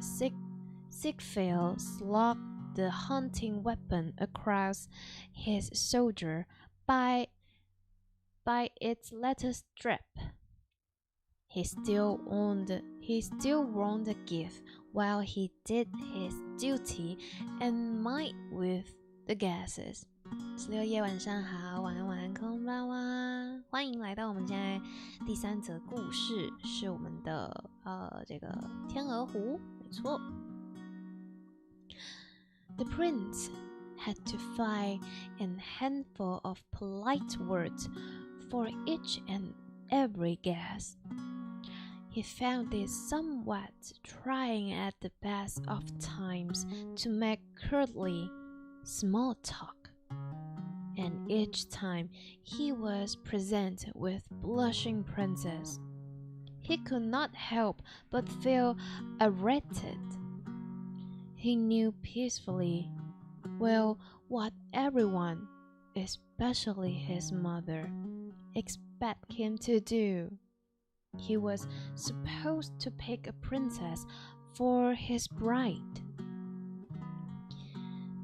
Siegfried slugged the hunting weapon across his shoulder by its leather strap. He still won the gift while he did his duty and might with the guests. 16夜晚上好，晚安空吧哇！欢迎来到我们现在第3则故事，是我们的这个天鹅湖，没错。The prince had to find a handful of polite words for each and every guest. He found it somewhat trying at the best of times to make courtly small talk.And each time he was presented with blushing princess, he could not help but feel irritated. He knew peacefully well what everyone, especially his mother, expect him to do. He was supposed to pick a princess for his bride.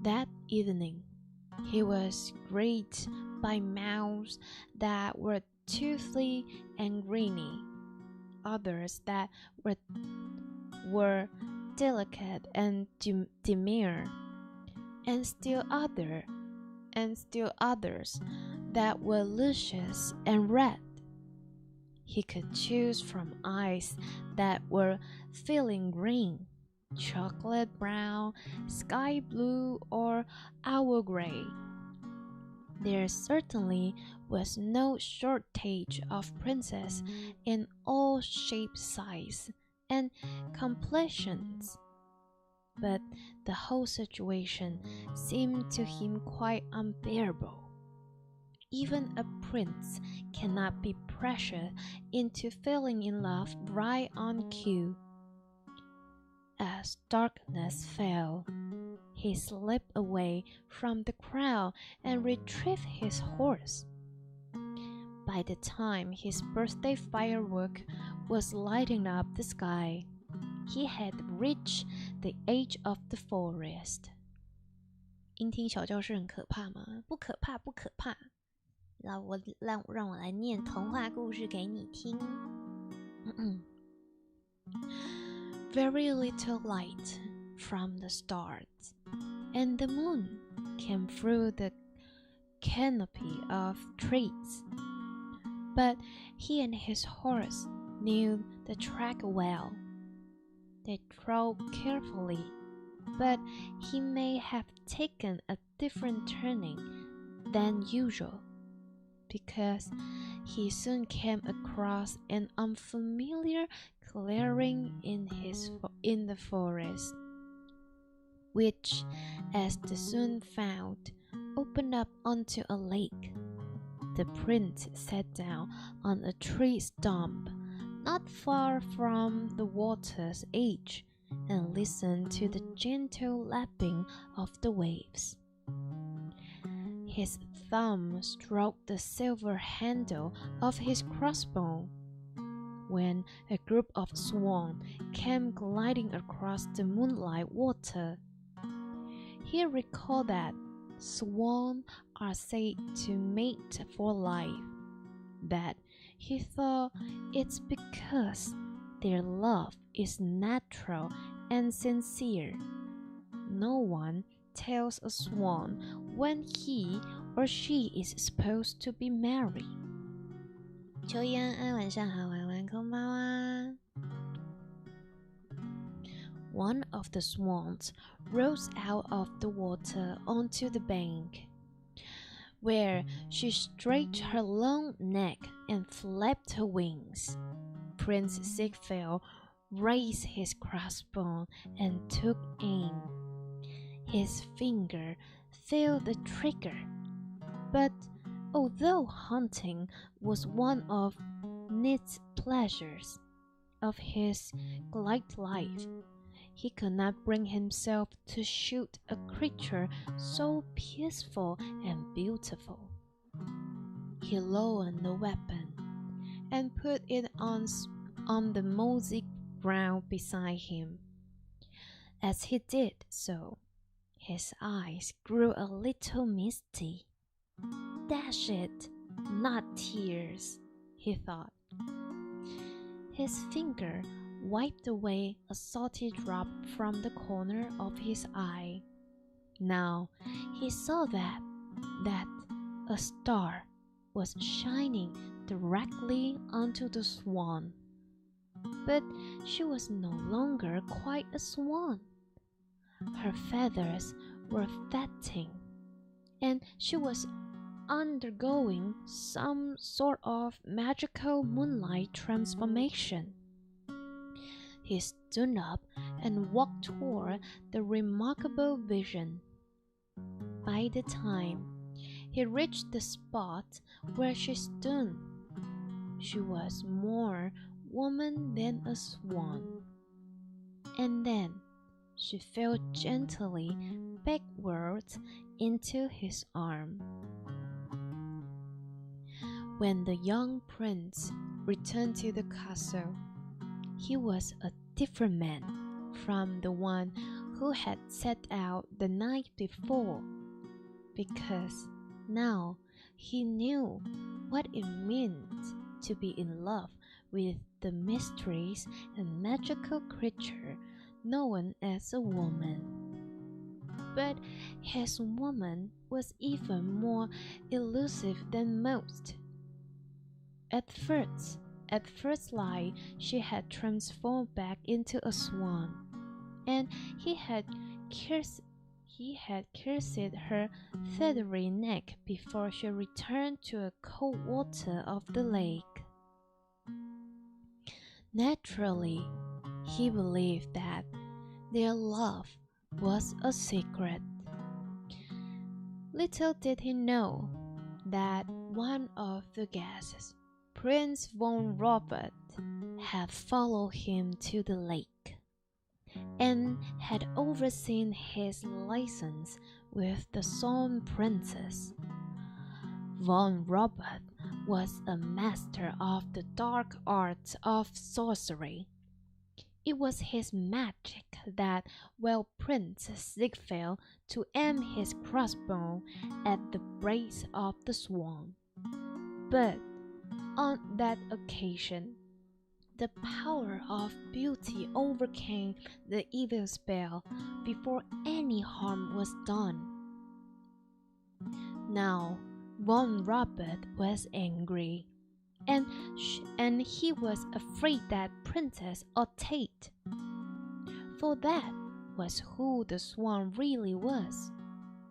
That evening,He was greeted by mouths that were toothy and greeny, others that were delicate and demure, and still others that were luscious and red. He could choose from eyes that were feeling green, chocolate brown, sky blue, or owl gray. There certainly was no shortage of princesses in all shapes, sizes, and complexions, but the whole situation seemed to him quite unbearable. Even a prince cannot be pressured into falling in love right on cue.As darkness fell, he slipped away from the crowd and retrieved his horse. By the time his birthday firework was lighting up the sky, he had reached the edge of the forest. 音听小教室很可怕吗？不可怕，不可怕。让我来念童话故事给你听。Very little light from the stars, and the moon came through the canopy of trees. But he and his horse knew the track well. They trod carefully, but he may have taken a different turning than usual, because he soon came across an unfamiliar clearing in the forest, which, as the soon found, opened up onto a lake. The prince sat down on a tree stump not far from the water's edge and listened to the gentle lapping of the waves. His thumb stroked the silver handle of his crossbow when a group of swans came gliding across the moonlight water. He recalled that swans are said to mate for life, that he thought it's because their love is natural and sincere. No one tells a swan when he or she is supposed to be married. 秋叶安安，晚上好，晚空包啊。One of the swans rose out of the water onto the bank, where she stretched her long neck and flapped her wings. Prince Ziegfeld raised his crossbow and took aim. His finger felt the trigger, but although hunting was one of ℍ𝒦𝕗𝕗𝓤 pleasures of his glide life, he could not bring himself to shoot a creature so peaceful and beautiful. He lowered the weapon and put it on the mossy ground beside him. As he did so, his eyes grew a little misty. Dash it, not tears, he thought. His finger wiped away a salty drop from the corner of his eye. Now he saw that that a star was shining directly onto the swan. But she was no longer quite a swan. Her feathers were fading, and she was undergoing some sort of magical moonlight transformation. He stood up and walked toward the remarkable vision. By the time he reached the spot where she stood, she was more woman than a swan. And then she fell gently backwards into his arm. When the young prince returned to the castle, he was a different man from the one who had set out the night before, because now he knew what it meant to be in love with the mysterious and magical creature known as a woman. But his woman was even more elusive than most. At first light, she had transformed back into a swan, and he had kissed her feathery neck before she returned to the cold water of the lake. Naturally, he believed that their love was a secret. Little did he know that one of the guests, Prince von Robert, had followed him to the lake and had overseen his license with the Swan Princess. Von Robert was a master of the dark arts of sorcery. It was his magic that allowed Prince Siegfried to aim his crossbow at the base of the swan. But on that occasion, the power of beauty overcame the evil spell before any harm was done. Now, von Robert was angry, and he was afraid that Princess Ⅎ𝒾𝓕, for that was who the swan really was.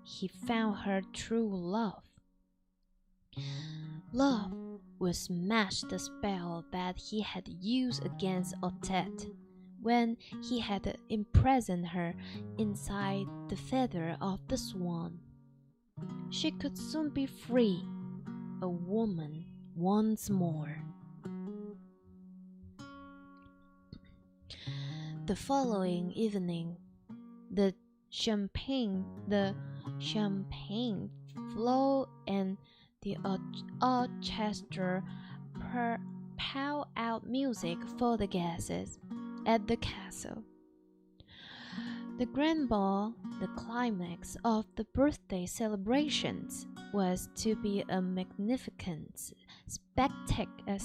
He found her true love. Love would smash the spell that he had used against Ⅎ𝒾𝓕 when he had imprisoned her inside the feather of the swan. She could soon be free, a woman once more. The following evening, the champagne flowed and the orchestra poured out music for the guests at the castle. The grand ball, the climax of the birthday celebrations, was to be a magnificent spectacular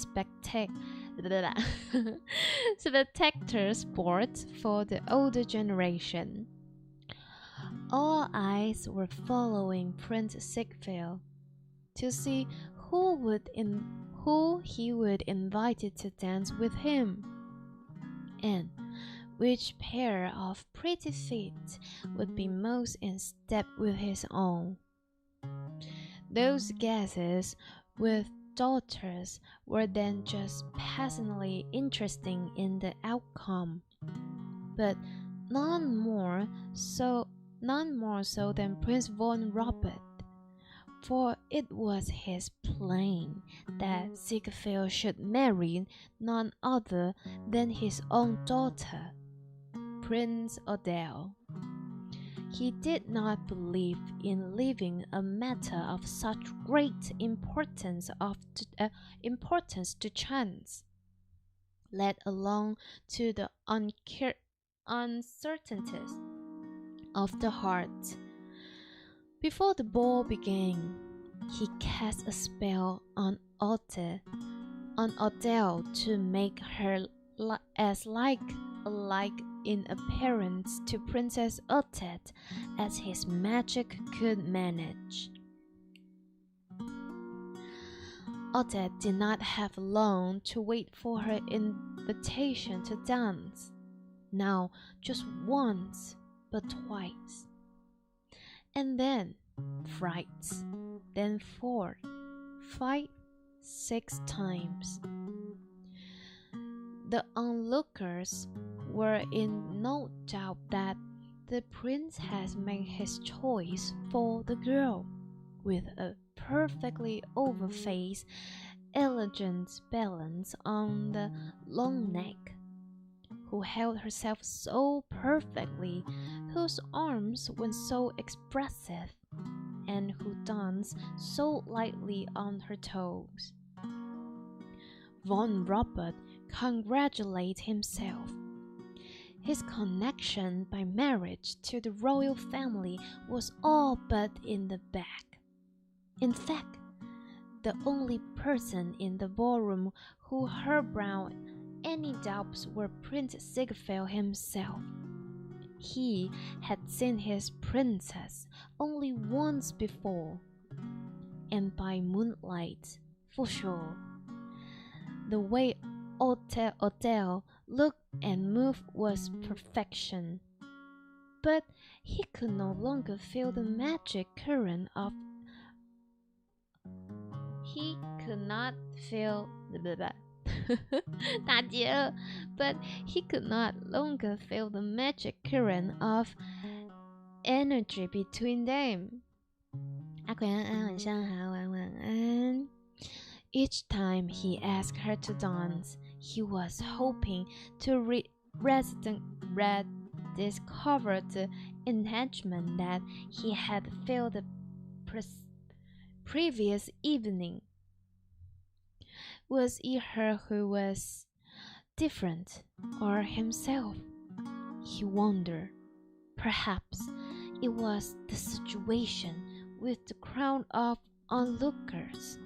sport for the older generation. All eyes were following Prince Siegfried to see who he would invite to dance with him, and which pair of pretty feet would be most in step with his own. Those guests with daughters were then just passingly interested in the outcome, but none more so than Prince von Robert, for it was his plan that Siegfried should marry none other than his own daughter, Prince Adele. He did not believe in leaving a matter of such great importance to chance, let alone to the uncertainties of the heart. Before the ball began, he cast a spell on Adele to make her as like in appearance to Princess Ⅎ𝒾𝓕 as his magic could manage. Odette did not have long to wait for her invitation to dance. Now, just once, but twice. And then, thrice, then 4, 5, 6 times. The onlookers were in no doubt that the prince has made his choice for the girl, with a perfectly oval face, elegant balance on the long neck, who held herself so perfectly, whose arms were so expressive, and who danced so lightly on her toes. Von Robert congratulated himself. His connection by marriage to the royal family was all but in the bag. In fact, the only person in the ballroom who harbored any doubts was Prince Siegfried himself. He had seen his princess only once before, and by moonlight, for sure. The way Odette looked and moved was perfection, but he could no longer feel the magic current of but he could not longer feel the magic current of energy between them. 阿奎安安，晚上好，晚安。Each time he asked her to dance, he was hoping to rediscover the enhancement that he had felt the previous evening. Was it her who was different, or himself? He wondered. Perhaps it was the situation with the crowd of onlookers.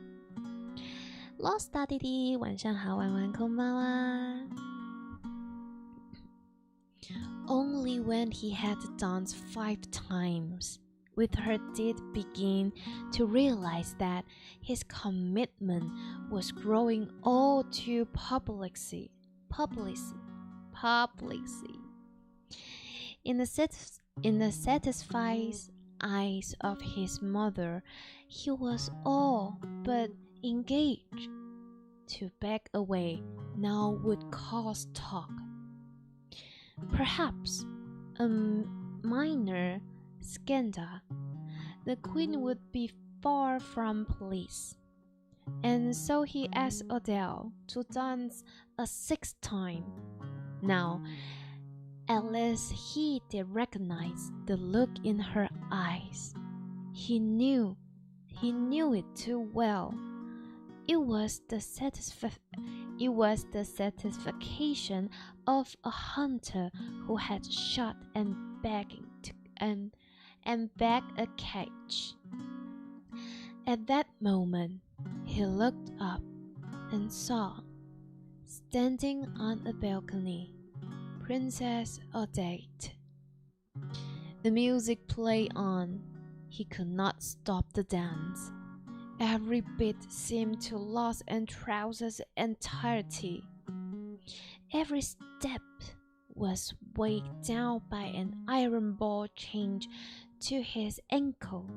Lost 大弟弟，晚上好，晚安，こんばんは。Only when he had danced 5 times with her did begin to realize that his commitment was growing all too publicly. In the satisfied eyes of his mother, he was all but engaged. To back away now would cause talk. Perhaps a minor scandal. The queen would be far from pleased, and so he asked Odette to dance a 6th time. Now, at least he did recognize the look in her eyes. He knew it too well. It was the satisfaction of a hunter who had shot and bagged a catch. At that moment, he looked up and saw, standing on a balcony, Princess Odette. The music played on. He could not stop the dance. Every beat seemed to lose and trousers entirety. Every step was weighed down by an iron ball chained to his ankle,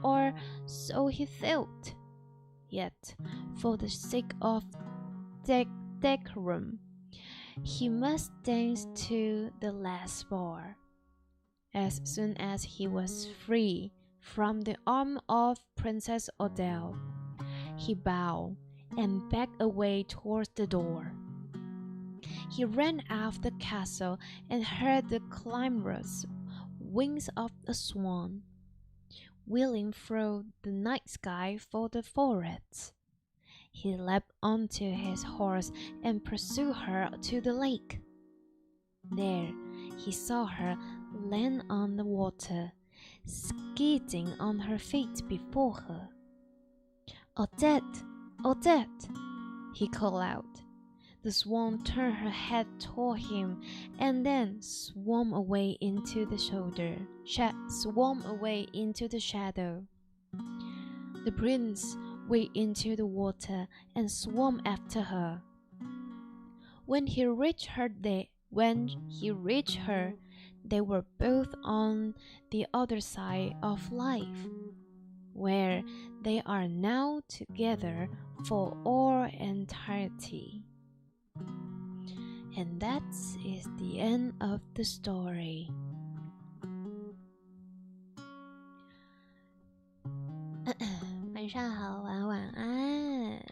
or so he felt. Yet, for the sake of decorum, he must dance to the last bar. As soon as he was free from the arm of Princess Odette, he bowed and backed away towards the door. He ran out of the castle and heard the clamorous wings of a swan, wheeling through the night sky for the forest. He leapt onto his horse and pursued her to the lake. There he saw her land on the water, skidding on her feet before her. "Odette! Odette!" he called out. The swan turned her head toward him and then swam away into the shadow. The prince wade into the water and swam after her. When he reached her, they were both on the other side of life, where they are now together for all eternity. And that is the end of the story. 晚上好，晚安。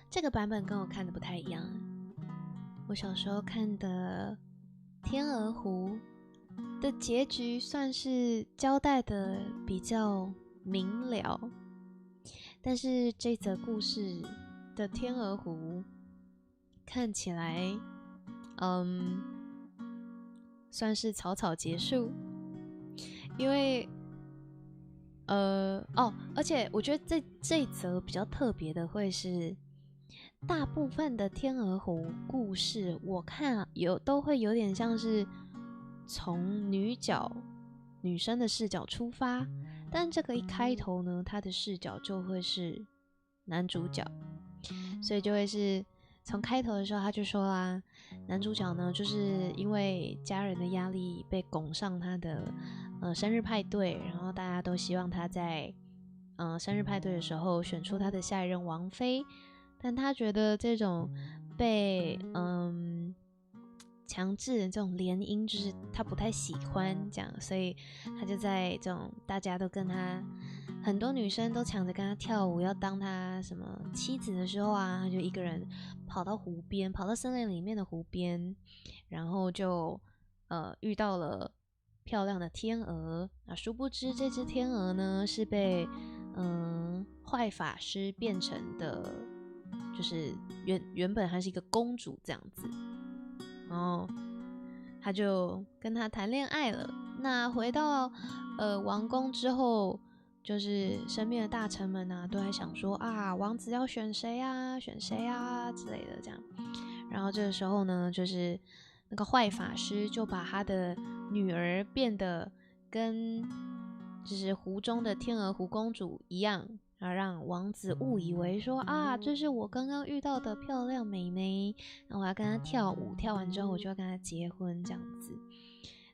这个版本跟我看的不太一样。我小时候看的《天鹅湖》的结局算是交代的比较明了，但是这则故事的《天鹅湖》看起来，算是草草结束。因为，而且我觉得这一则比较特别的会是，大部分的天鹅湖故事，我看都会有点像是从女生的视角出发，但这个一开头呢，她的视角就会是男主角，所以就会是从开头的时候他就说啦，男主角呢就是因为家人的压力被拱上他的生日派对，然后大家都希望他在生日派对的时候选出他的下一任王妃，但他觉得这种被强制的这种联姻就是他不太喜欢这样，所以他就在这种大家都跟他很多女生都抢着跟他跳舞要当他什么妻子的时候啊，他就一个人跑到湖边，跑到森林里面的湖边，然后就遇到了漂亮的天鹅啊，殊不知这只天鹅呢是被坏法师变成的，就是原本还是一个公主这样子，然后他就跟他谈恋爱了。那回到王宫之后，就是身边的大臣们啊都在想说啊，王子要选谁啊之类的这样。然后这个时候呢，就是那个坏法师就把他的女儿变得跟就是湖中的天鹅湖公主一样，然后让王子误以为说啊，这是我刚刚遇到的漂亮妹妹，然后我要跟她跳舞，跳完之后我就要跟她结婚这样子。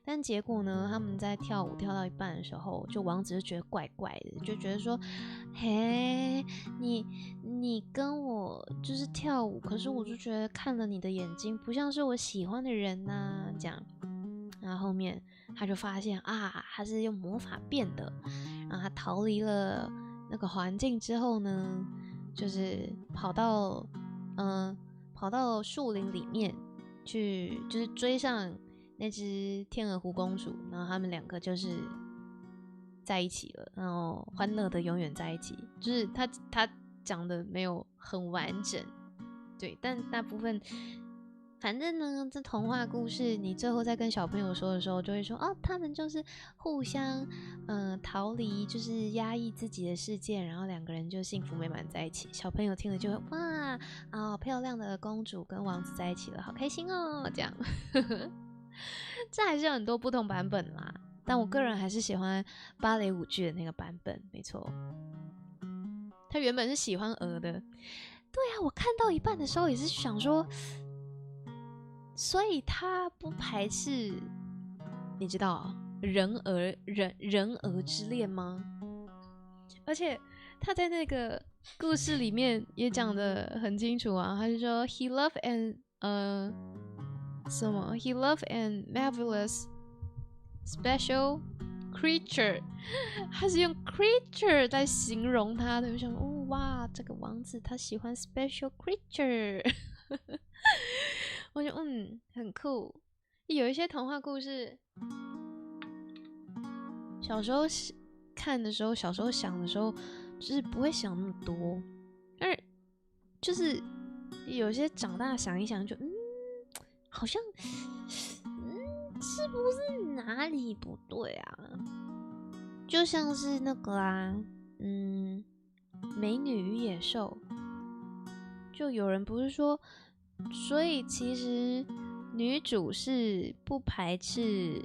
但结果呢，他们在跳舞跳到一半的时候，就王子就觉得怪怪的，就觉得说，嘿，你跟我就是跳舞，可是我就觉得看了你的眼睛不像是我喜欢的人啊，这样。然后后面他就发现啊，他是用魔法变的，然后他逃离了那个环境之后呢，就是跑到树林里面去，就是追上那只天鹅湖公主，然后他们两个就是在一起了，然后欢乐的永远在一起。就是他讲的没有很完整，对，但大部分反正呢，这童话故事你最后在跟小朋友说的时候，就会说哦，他们就是互相逃离，就是压抑自己的世界，然后两个人就幸福美满在一起。小朋友听了就会哇啊，漂亮的公主跟王子在一起了，好开心哦，这样。这还是有很多不同版本啦，但我个人还是喜欢芭蕾舞剧的那个版本，没错。他原本是喜欢鹅的，对啊，我看到一半的时候也是想说，所以他不排斥，你知道人鹅之恋吗？而且他在那个故事里面也讲得很清楚啊，他就说 he loved an he loved an marvelous special creature， 他是用 creature 在形容他的，我想哦哇，这个王子他喜欢 special creature。我觉得很酷。有一些童话故事，小时候看的时候，小时候想的时候，就是不会想那么多，而就是有些长大想一想就，好像是不是哪里不对啊？就像是那个美女与野兽，就有人不是说，所以其实女主是不排斥，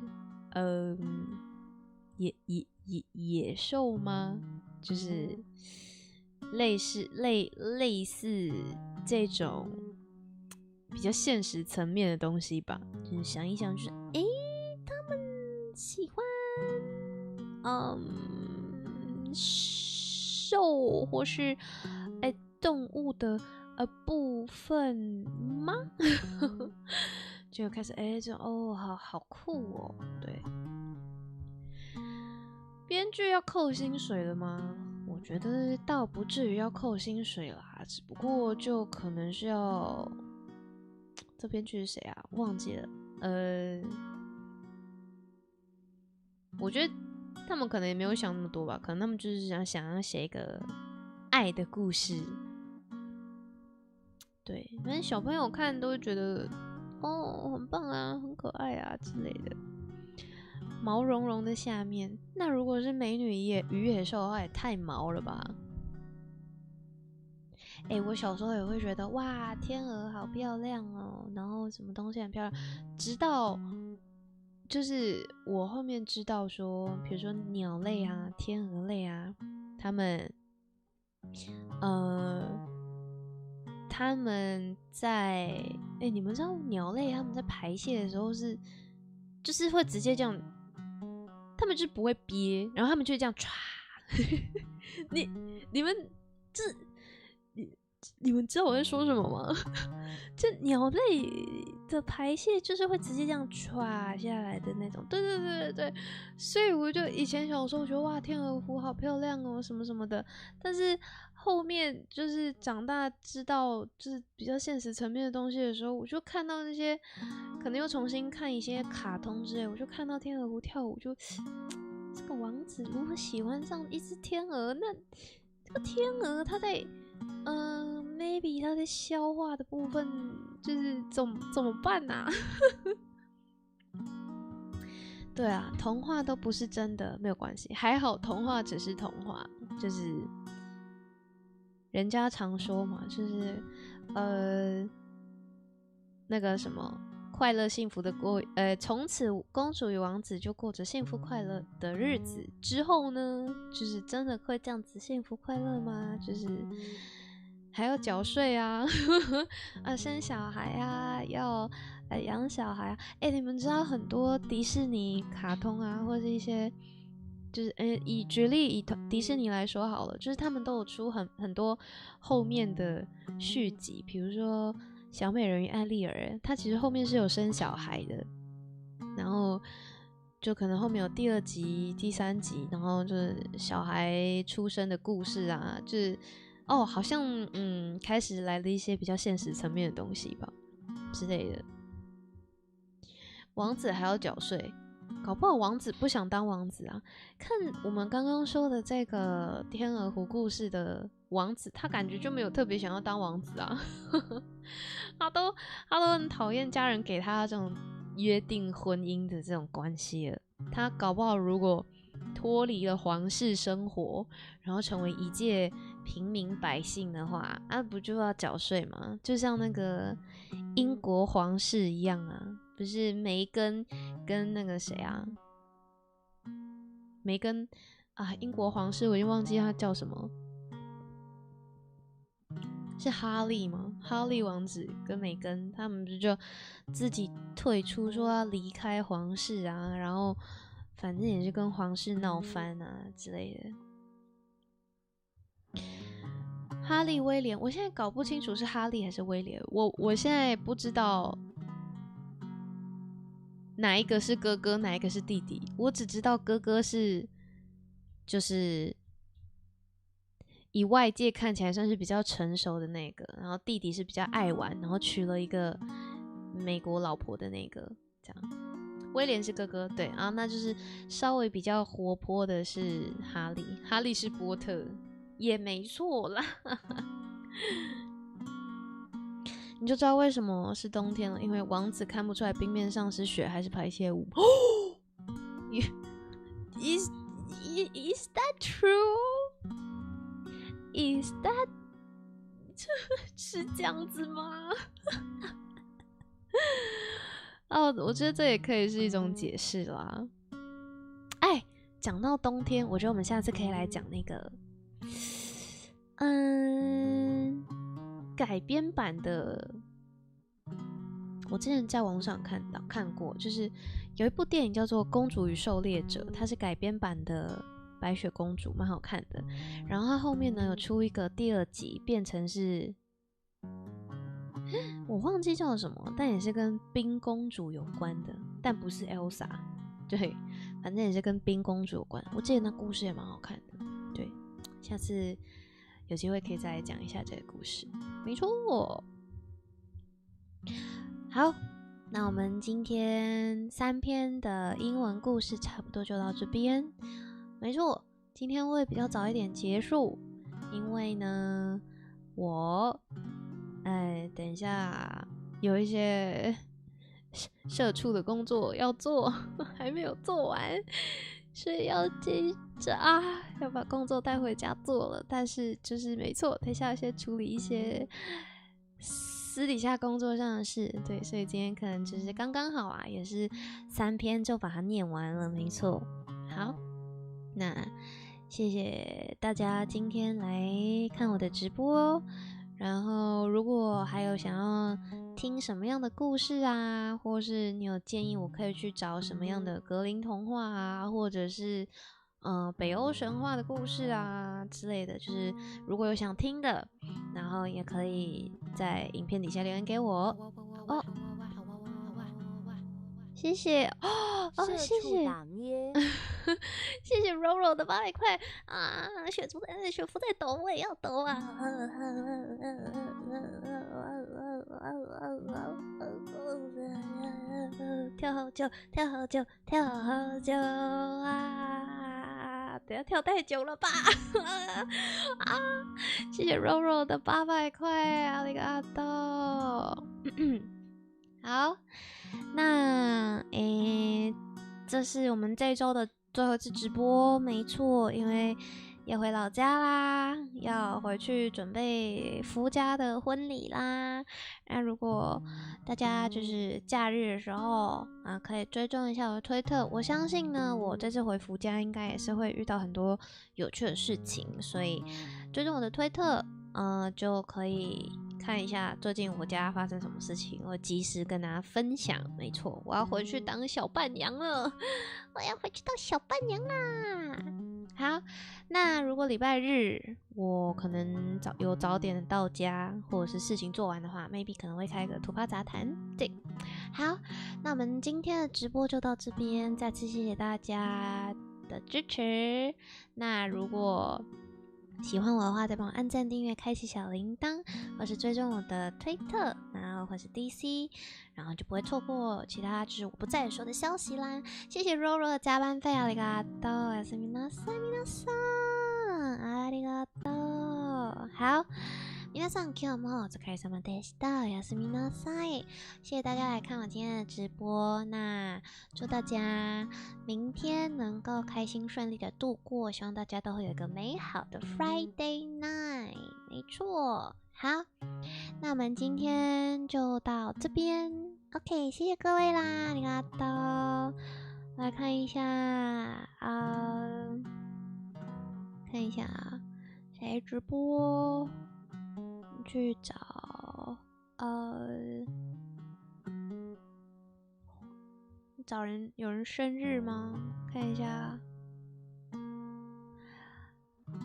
野兽吗？就是类似这种比较现实层面的东西吧。就是想一想，就是他们喜欢兽或是动物的部分吗？就开始就好酷哦。对，编剧要扣薪水了吗？我觉得倒不至于要扣薪水啦，只不过就可能是要，这编剧是谁啊？忘记了。我觉得他们可能也没有想那么多吧，可能他们就是想要写一个爱的故事。对，反正小朋友看都会觉得很棒啊，很可爱啊之类的。毛茸茸的下面，那如果是美女与野兽的话，也太毛了吧？我小时候也会觉得哇，天鹅好漂亮哦，然后什么东西很漂亮，直到就是我后面知道说，比如说鸟类啊、天鹅类啊，他们在你们知道鸟类他们在排泄的时候就是会直接这样，他们就是不会憋，然后他们就这样唰。你们知道我在说什么吗？就鸟类的排泄就是会直接这样唰下来的那种。对，所以我就以前小时候觉得哇，天鹅湖好漂亮哦，什么什么的。但是后面就是长大知道就是比较现实层面的东西的时候，我就看到那些可能又重新看一些卡通之类，我就看到天鹅湖跳舞，就这个王子如果喜欢上一只天鹅，那这个天鹅它在maybe 它在消化的部分就是怎么办啊？对啊，童话都不是真的，没有关系，还好童话只是童话，就是人家常说嘛，就是那个什么快乐幸福的从此公主与王子就过着幸福快乐的日子。之后呢，就是真的会这样子幸福快乐吗？就是还要缴税啊，生小孩啊，要养小孩啊。你们知道很多迪士尼卡通啊，或是一些就是举例以迪士尼来说好了，就是他们都有出很多后面的续集，比如说小美人鱼艾丽儿，她其实后面是有生小孩的，然后就可能后面有第2集、第3集，然后就是小孩出生的故事啊，就是好像开始来了一些比较现实层面的东西吧之类的。王子还要缴税，搞不好王子不想当王子啊。看我们刚刚说的这个天鹅湖故事的王子，他感觉就没有特别想要当王子啊。他都很讨厌家人给他这种约定婚姻的这种关系了。他搞不好如果脱离了皇室生活，然后成为一介平民百姓的话，不就要缴税吗？就像那个英国皇室一样啊，不是梅根跟那个谁啊？梅根英国皇室我已经忘记他叫什么，是哈利吗？哈利王子跟梅根他们就自己退出，说要离开皇室啊，然后反正也是跟皇室闹翻啊之类的。哈利威廉，我现在搞不清楚是哈利还是威廉，我现在不知道哪一个是哥哥，哪一个是弟弟。我只知道哥哥是就是以外界看起来算是比较成熟的那个，然后弟弟是比较爱玩，然后娶了一个美国老婆的那个，这样。威廉是哥哥，对啊，那就是稍微比较活泼的是哈利，哈利是波特，也没错啦。你就知道为什么是冬天了，因为王子看不出来冰面上是雪还是排泄物。Is that true? Is that 是这样子吗？我觉得这也可以是一种解释啦。讲到冬天，我觉得我们下次可以来讲那个，改编版的。我之前在网上看过，就是有一部电影叫做《公主与狩猎者》，它是改编版的白雪公主，蛮好看的。然后它后面呢有出一个第2集，变成是我忘记叫什么，但也是跟冰公主有关的，但不是 Elsa， 对，反正也是跟冰公主有关。我记得那故事也蛮好看的，对，下次有机会可以再来讲一下这个故事。没错。好，那我们今天3篇的英文故事差不多就到这边。没错，今天会比较早一点结束，因为呢，我等一下有一些社畜的工作要做，还没有做完，所以要急着要把工作带回家做了。但是就是没错，等一下要先处理一些私底下工作上的事，对，所以今天可能只是刚刚好也是3篇就把它念完了，没错。好，那谢谢大家今天来看我的直播，然后如果还有想要听什么样的故事或是你有建议我可以去找什么样的格林童话或者是北欧神话的故事之类的，就是如果有想听的，然后也可以在影片底下留言给我。谢谢谢谢谢谢柔柔的800块雪芙在抖，我也要抖跳好久等下跳太久了吧谢谢柔柔的800块阿里嘎多好，那这是我们这一周的最后一次直播，没错，因为要回老家啦，要回去准备夫家的婚礼啦。那如果大家就是假日的时候可以追踪一下我的推特，我相信呢，我这次回夫家应该也是会遇到很多有趣的事情，所以追踪我的推特就可以看一下最近我家发生什么事情，我及时跟大家分享。没错，我要回去当小伴娘了，我要回去当小伴娘啦。好，那如果礼拜日我可能早点到家，或者是事情做完的话 maybe 可能会开个突发杂谈。对，好，那我们今天的直播就到这边，再次谢谢大家的支持。那如果喜欢我的话，再帮我按赞、订阅、开启小铃铛，或是追踪我的推特，然后或是 DC， 然后就不会错过其他就是我不在的时候的消息啦。谢谢 Roro 的加班费，ありがとう。おやすみなさい、皆さん、ありがとう。好。皆さん今日もお疲れ様でした。おやすみなさい。谢谢大家来看我今天的直播，那祝大家明天能够开心顺利的度过，希望大家都会有一个美好的 Friday night。没错，好，那我们今天就到这边。OK， 谢谢各位啦，ありがとう。来看一下看一下谁直播。去找有人生日吗？看一下，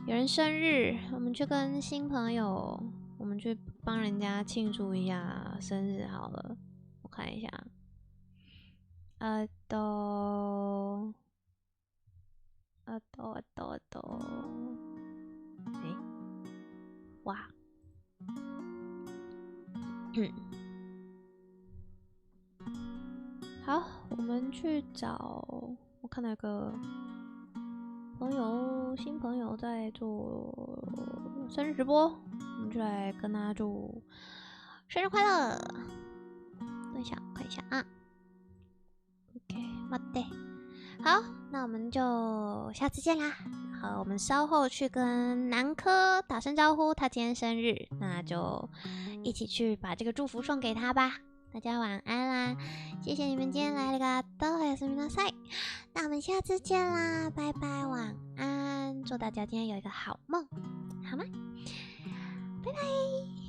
有人生日，我们去跟新朋友，我们去帮人家庆祝一下生日好了。我看一下，哇！好，我们去找，我看到有个新朋友在做生日直播，我们就来跟他祝生日快乐。等一下，看一下OK， 待って。好，那我们就下次见啦。好，我们稍后去跟南科打声招呼，他今天生日，那就一起去把这个祝福送给他吧。大家晚安啦，谢谢你们今天来了个おやすみなさい。那我们下次见啦，拜拜，晚安，祝大家今天有一个好梦，好吗？拜拜。